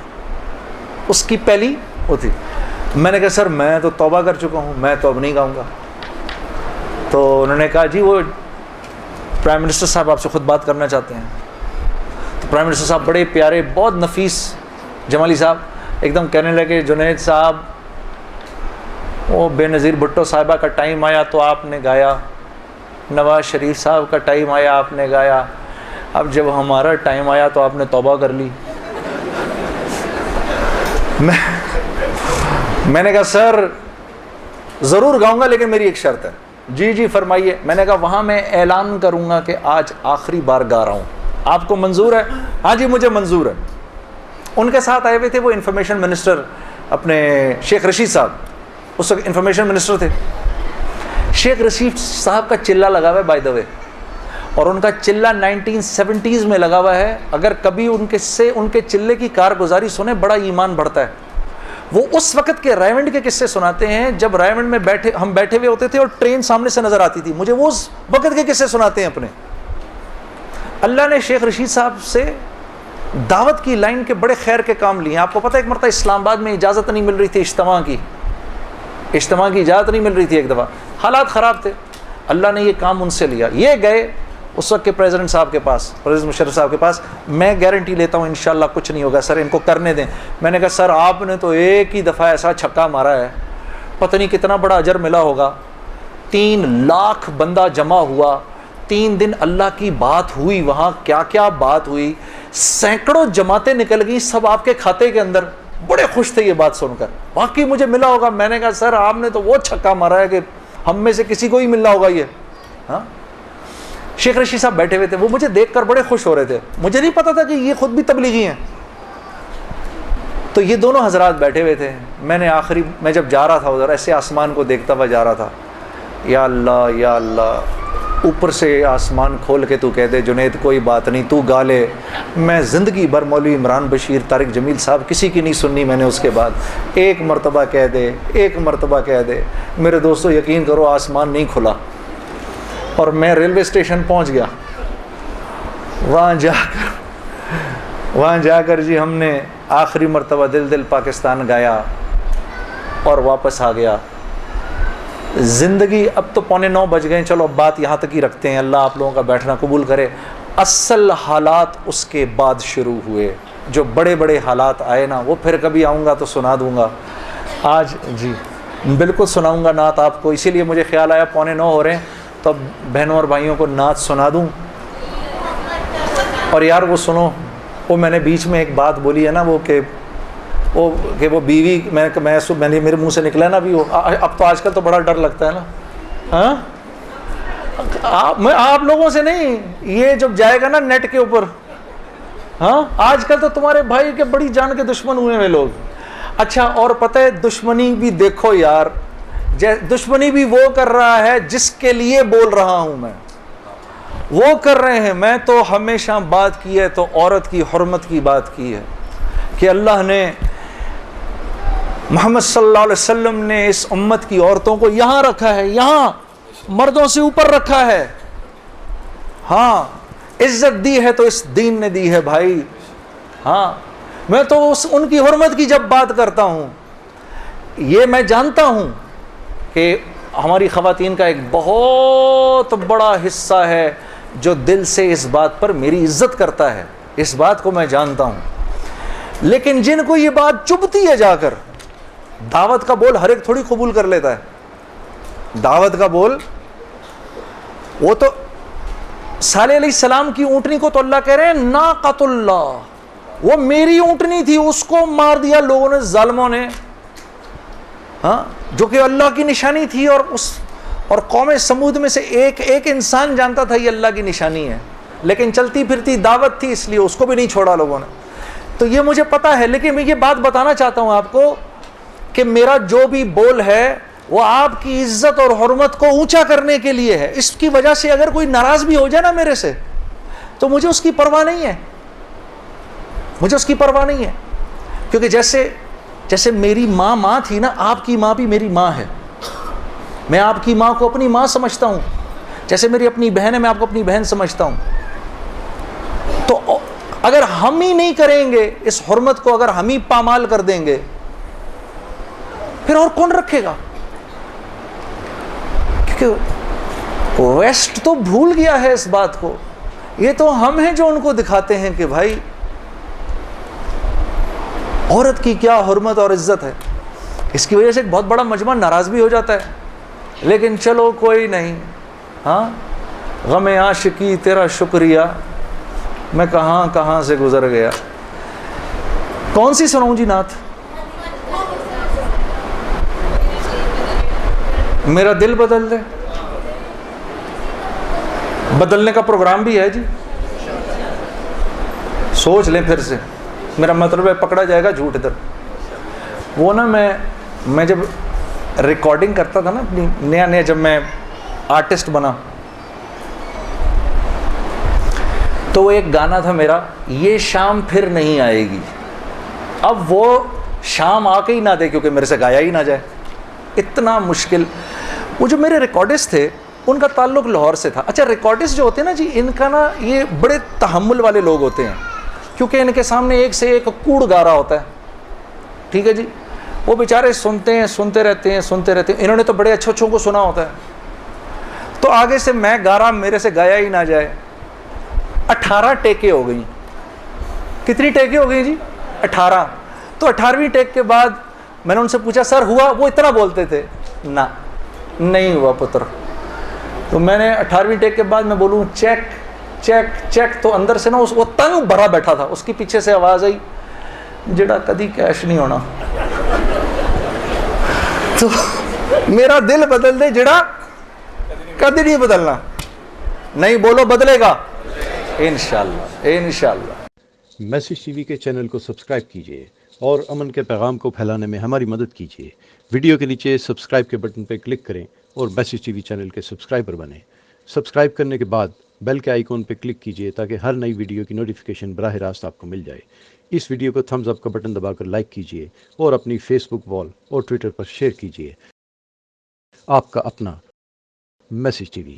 اس کی پہلی وہ تھی. میں نے کہا سر میں تو توبہ کر چکا ہوں, میں تو اب نہیں گاؤں گا. تو انہوں نے کہا جی وہ پرائم منسٹر صاحب آپ سے خود بات کرنا چاہتے ہیں. تو پرائم منسٹر صاحب بڑے پیارے بہت نفیس جمالی صاحب ایک دم کہنے لگے جنید صاحب وہ بے نظیر بھٹو صاحبہ کا ٹائم آیا تو آپ نے گایا, نواز شریف صاحب کا ٹائم آیا آپ نے گایا, اب جب ہمارا ٹائم آیا تو آپ نے توبہ کر لی. میں نے کہا سر ضرور گاؤں گا لیکن میری ایک شرط ہے. جی جی فرمائیے. میں نے کہا وہاں میں اعلان کروں گا کہ آج آخری بار گا رہا ہوں, آپ کو منظور ہے؟ ہاں جی مجھے منظور ہے. ان کے ساتھ آئے ہوئے تھے وہ انفارمیشن منسٹر اپنے شیخ رشید صاحب, اس وقت انفارمیشن منسٹر تھے. شیخ رشید صاحب کا چلہ لگا ہوا ہے بائی دا وے, اور ان کا چلہ 1970s میں لگا ہوا ہے. اگر کبھی ان کے چلے کی کارگزاری سنیں بڑا ایمان بڑھتا ہے. وہ اس وقت کے رائے ونڈ کے قصے سناتے ہیں جب رائے ونڈ میں ہم بیٹھے ہوئے ہوتے تھے اور ٹرین سامنے سے نظر آتی تھی. مجھے وہ اس وقت کے قصے سناتے ہیں اپنے. اللہ نے شیخ رشید صاحب سے دعوت کی لائن کے بڑے خیر کے کام لیے. آپ کو پتہ ہے ایک مرتبہ اسلام آباد میں اجازت نہیں مل رہی تھی اجتماع کی اجازت نہیں مل رہی تھی. ایک دفعہ حالات خراب تھے, اللہ نے یہ کام ان سے لیا. یہ گئے اس وقت کے پریزیڈنٹ صاحب کے پاس, پریزیڈنٹ مشرف صاحب کے پاس. میں گارنٹی لیتا ہوں انشاءاللہ کچھ نہیں ہوگا سر, ان کو کرنے دیں. میں نے کہا سر آپ نے تو ایک ہی دفعہ ایسا چھکا مارا ہے, پتہ نہیں کتنا بڑا اجر ملا ہوگا. 3 لاکھ بندہ جمع ہوا, 3 دن اللہ کی بات ہوئی, وہاں کیا کیا بات ہوئی, سینکڑوں جماعتیں نکل گئی سب آپ کے کھاتے کے اندر. بڑے خوش تھے یہ بات سن کر, واقعی مجھے ملا ہوگا. میں نے کہا سر آپ نے تو وہ چھکا مارا ہے کہ ہم میں سے کسی کو ہی ملنا ہوگا یہ. ہاں شیخ رشید صاحب بیٹھے ہوئے تھے, وہ مجھے دیکھ کر بڑے خوش ہو رہے تھے. مجھے نہیں پتا تھا کہ یہ خود بھی تبلیغی ہیں. تو یہ دونوں حضرات بیٹھے ہوئے تھے. میں جب جا رہا تھا ادھر ایسے آسمان کو دیکھتا ہوا جا رہا تھا. یا اللہ اوپر سے آسمان کھول کے تو کہہ دے جنید کوئی بات نہیں تو گا لے. میں زندگی بھر مولوی عمران بشیر طارق جمیل صاحب کسی کی نہیں سننی میں نے. اس کے بعد ایک مرتبہ کہہ دے. میرے دوستو یقین کرو آسمان نہیں کھلا, اور میں ریلوے اسٹیشن پہنچ گیا. وہاں جا کر جی ہم نے آخری مرتبہ دل دل پاکستان گایا اور واپس آ گیا. زندگی اب تو 8:45 بج گئے, چلو اب بات یہاں تک ہی رکھتے ہیں, اللہ آپ لوگوں کا بیٹھنا قبول کرے. اصل حالات اس کے بعد شروع ہوئے, جو بڑے بڑے حالات آئے نا وہ پھر کبھی آؤں گا تو سنا دوں گا. آج جی بالکل سناؤں گا نعت آپ کو, اسی لیے مجھے خیال آیا 8:45 ہو رہے ہیں تو اب بہنوں اور بھائیوں کو نعت سنا دوں. اور یار وہ سنو, وہ میں نے بیچ میں ایک بات بولی ہے نا وہ کہ وہ بیوی میں میرے منہ سے نکلا ہے نا ابھی, اب تو آج کل تو بڑا ڈر لگتا ہے نا. ہاں میں آپ لوگوں سے نہیں, یہ جب جائے گا نا نیٹ کے اوپر, ہاں آج کل تو تمہارے بھائی کے بڑی جان کے دشمن ہوئے ہیں لوگ. اچھا اور پتہ ہے دشمنی بھی دیکھو یار, دشمنی بھی وہ کر رہا ہے جس کے لیے بول رہا ہوں میں, وہ کر رہے ہیں. میں تو ہمیشہ بات کی ہے تو عورت کی حرمت کی بات کی ہے کہ اللہ نے محمد صلی اللہ علیہ وسلم نے اس امت کی عورتوں کو یہاں رکھا ہے, یہاں مردوں سے اوپر رکھا ہے. ہاں عزت دی ہے تو اس دین نے دی ہے بھائی. ہاں میں تو ان کی حرمت کی جب بات کرتا ہوں, یہ میں جانتا ہوں کہ ہماری خواتین کا ایک بہت بڑا حصہ ہے جو دل سے اس بات پر میری عزت کرتا ہے, اس بات کو میں جانتا ہوں. لیکن جن کو یہ بات چبھتی ہے جا کر, دعوت کا بول ہر ایک تھوڑی قبول کر لیتا ہے. دعوت کا بول, وہ تو صالح علیہ السلام کی اونٹنی کو تو اللہ کہہ رہے ہیں ناقۃ اللہ, وہ میری اونٹنی تھی, اس کو مار دیا لوگوں نے, ظالموں نے, ہاں جو کہ اللہ کی نشانی تھی. اور قوم سمود میں سے ایک انسان جانتا تھا یہ اللہ کی نشانی ہے، لیکن چلتی پھرتی دعوت تھی اس لیے اس کو بھی نہیں چھوڑا لوگوں نے. تو یہ مجھے پتا ہے، لیکن میں یہ بات بتانا چاہتا ہوں آپ کو کہ میرا جو بھی بول ہے وہ آپ کی عزت اور حرمت کو اونچا کرنے کے لیے ہے. اس کی وجہ سے اگر کوئی ناراض بھی ہو جائے نا میرے سے تو مجھے اس کی پرواہ نہیں ہے، مجھے اس کی پرواہ نہیں ہے. کیونکہ جیسے میری ماں تھی نا، آپ کی ماں بھی میری ماں ہے. میں آپ کی ماں کو اپنی ماں سمجھتا ہوں، جیسے میری اپنی بہن ہے میں آپ کو اپنی بہن سمجھتا ہوں. تو اگر ہم ہی نہیں کریں گے اس حرمت کو، اگر ہم ہی پامال کر دیں گے پھر اور کون رکھے گا؟ کیونکہ ویسٹ تو بھول گیا ہے اس بات کو. یہ تو ہم ہیں جو ان کو دکھاتے ہیں کہ بھائی عورت کی کیا حرمت اور عزت ہے. اس کی وجہ سے ایک بہت بڑا مجمع ناراض بھی ہو جاتا ہے، لیکن چلو کوئی نہیں. ہاں، غم عاشقی تیرا شکریہ، میں کہاں سے گزر گیا. کون سی سناؤں جی نعت؟ میرا دل بدل دے. بدلنے کا پروگرام بھی ہے جی، سوچ لیں پھر سے. میرا مطلب ہے پکڑا جائے گا جھوٹ ادھر. وہ نا میں جب ریکارڈنگ کرتا تھا نا اپنی نیا جب میں آرٹسٹ بنا، تو وہ ایک گانا تھا میرا، یہ شام پھر نہیں آئے گی. اب وہ شام آ کے ہی نہ دے کیونکہ میرے سے گایا ہی نہ جائے. اتنا مشکل. وہ جو میرے ریکارڈسٹ تھے ان کا تعلق لاہور سے تھا. اچھا، ریکارڈسٹ جو ہوتے ہیں نا جی، ان کا نا یہ بڑے تحمل والے لوگ ہوتے ہیں، کیونکہ ان کے سامنے ایک سے ایک کوڑ گا رہا ہوتا ہے. ٹھیک ہے جی، وہ بیچارے سنتے رہتے ہیں. انہوں نے تو بڑے اچھوں کو سنا ہوتا ہے. تو آگے سے میں گا رہا، میرے سے گایا ہی نہ جائے. 18 ٹیکیں ہو گئیں. کتنی ٹیکیں ہو گئی جی؟ 18. تو 18ویں ٹیک کے بعد میں نے ان سے پوچھا سر ہوا؟ وہ اتنا بولتے تھے نہ نہیں ہوا پتر. تو میں نے 18ویں ٹیک کے بعد میں بولوں چیک تو اندر سے نا وہ تنگ بھرا بیٹھا تھا. اس کی پیچھے سے آواز آئی، جڑا کدی کیش نہیں ہونا. تو میرا دل بدل دے، جڑا کدی نہیں بدلنا. نہیں بولو بدلے گا انشاءاللہ. میسج ٹی وی کے چینل کو سبسکرائب کیجیے اور امن کے پیغام کو پھیلانے میں ہماری مدد کیجیے. ویڈیو کے نیچے سبسکرائب کے بٹن پر کلک کریں اور میسج ٹی وی چینل کے سبسکرائبر بنیں. سبسکرائب کرنے کے بعد بیل کے آئیکن پہ کلک کیجیے تاکہ ہر نئی ویڈیو کی نوٹیفیکیشن براہ راست آپ کو مل جائے. اس ویڈیو کو تھمز اپ کا بٹن دبا کر لائک کیجیے اور اپنی فیس بک وال اور ٹویٹر پر شیئر کیجیے. آپ کا اپنا میسج ٹی وی.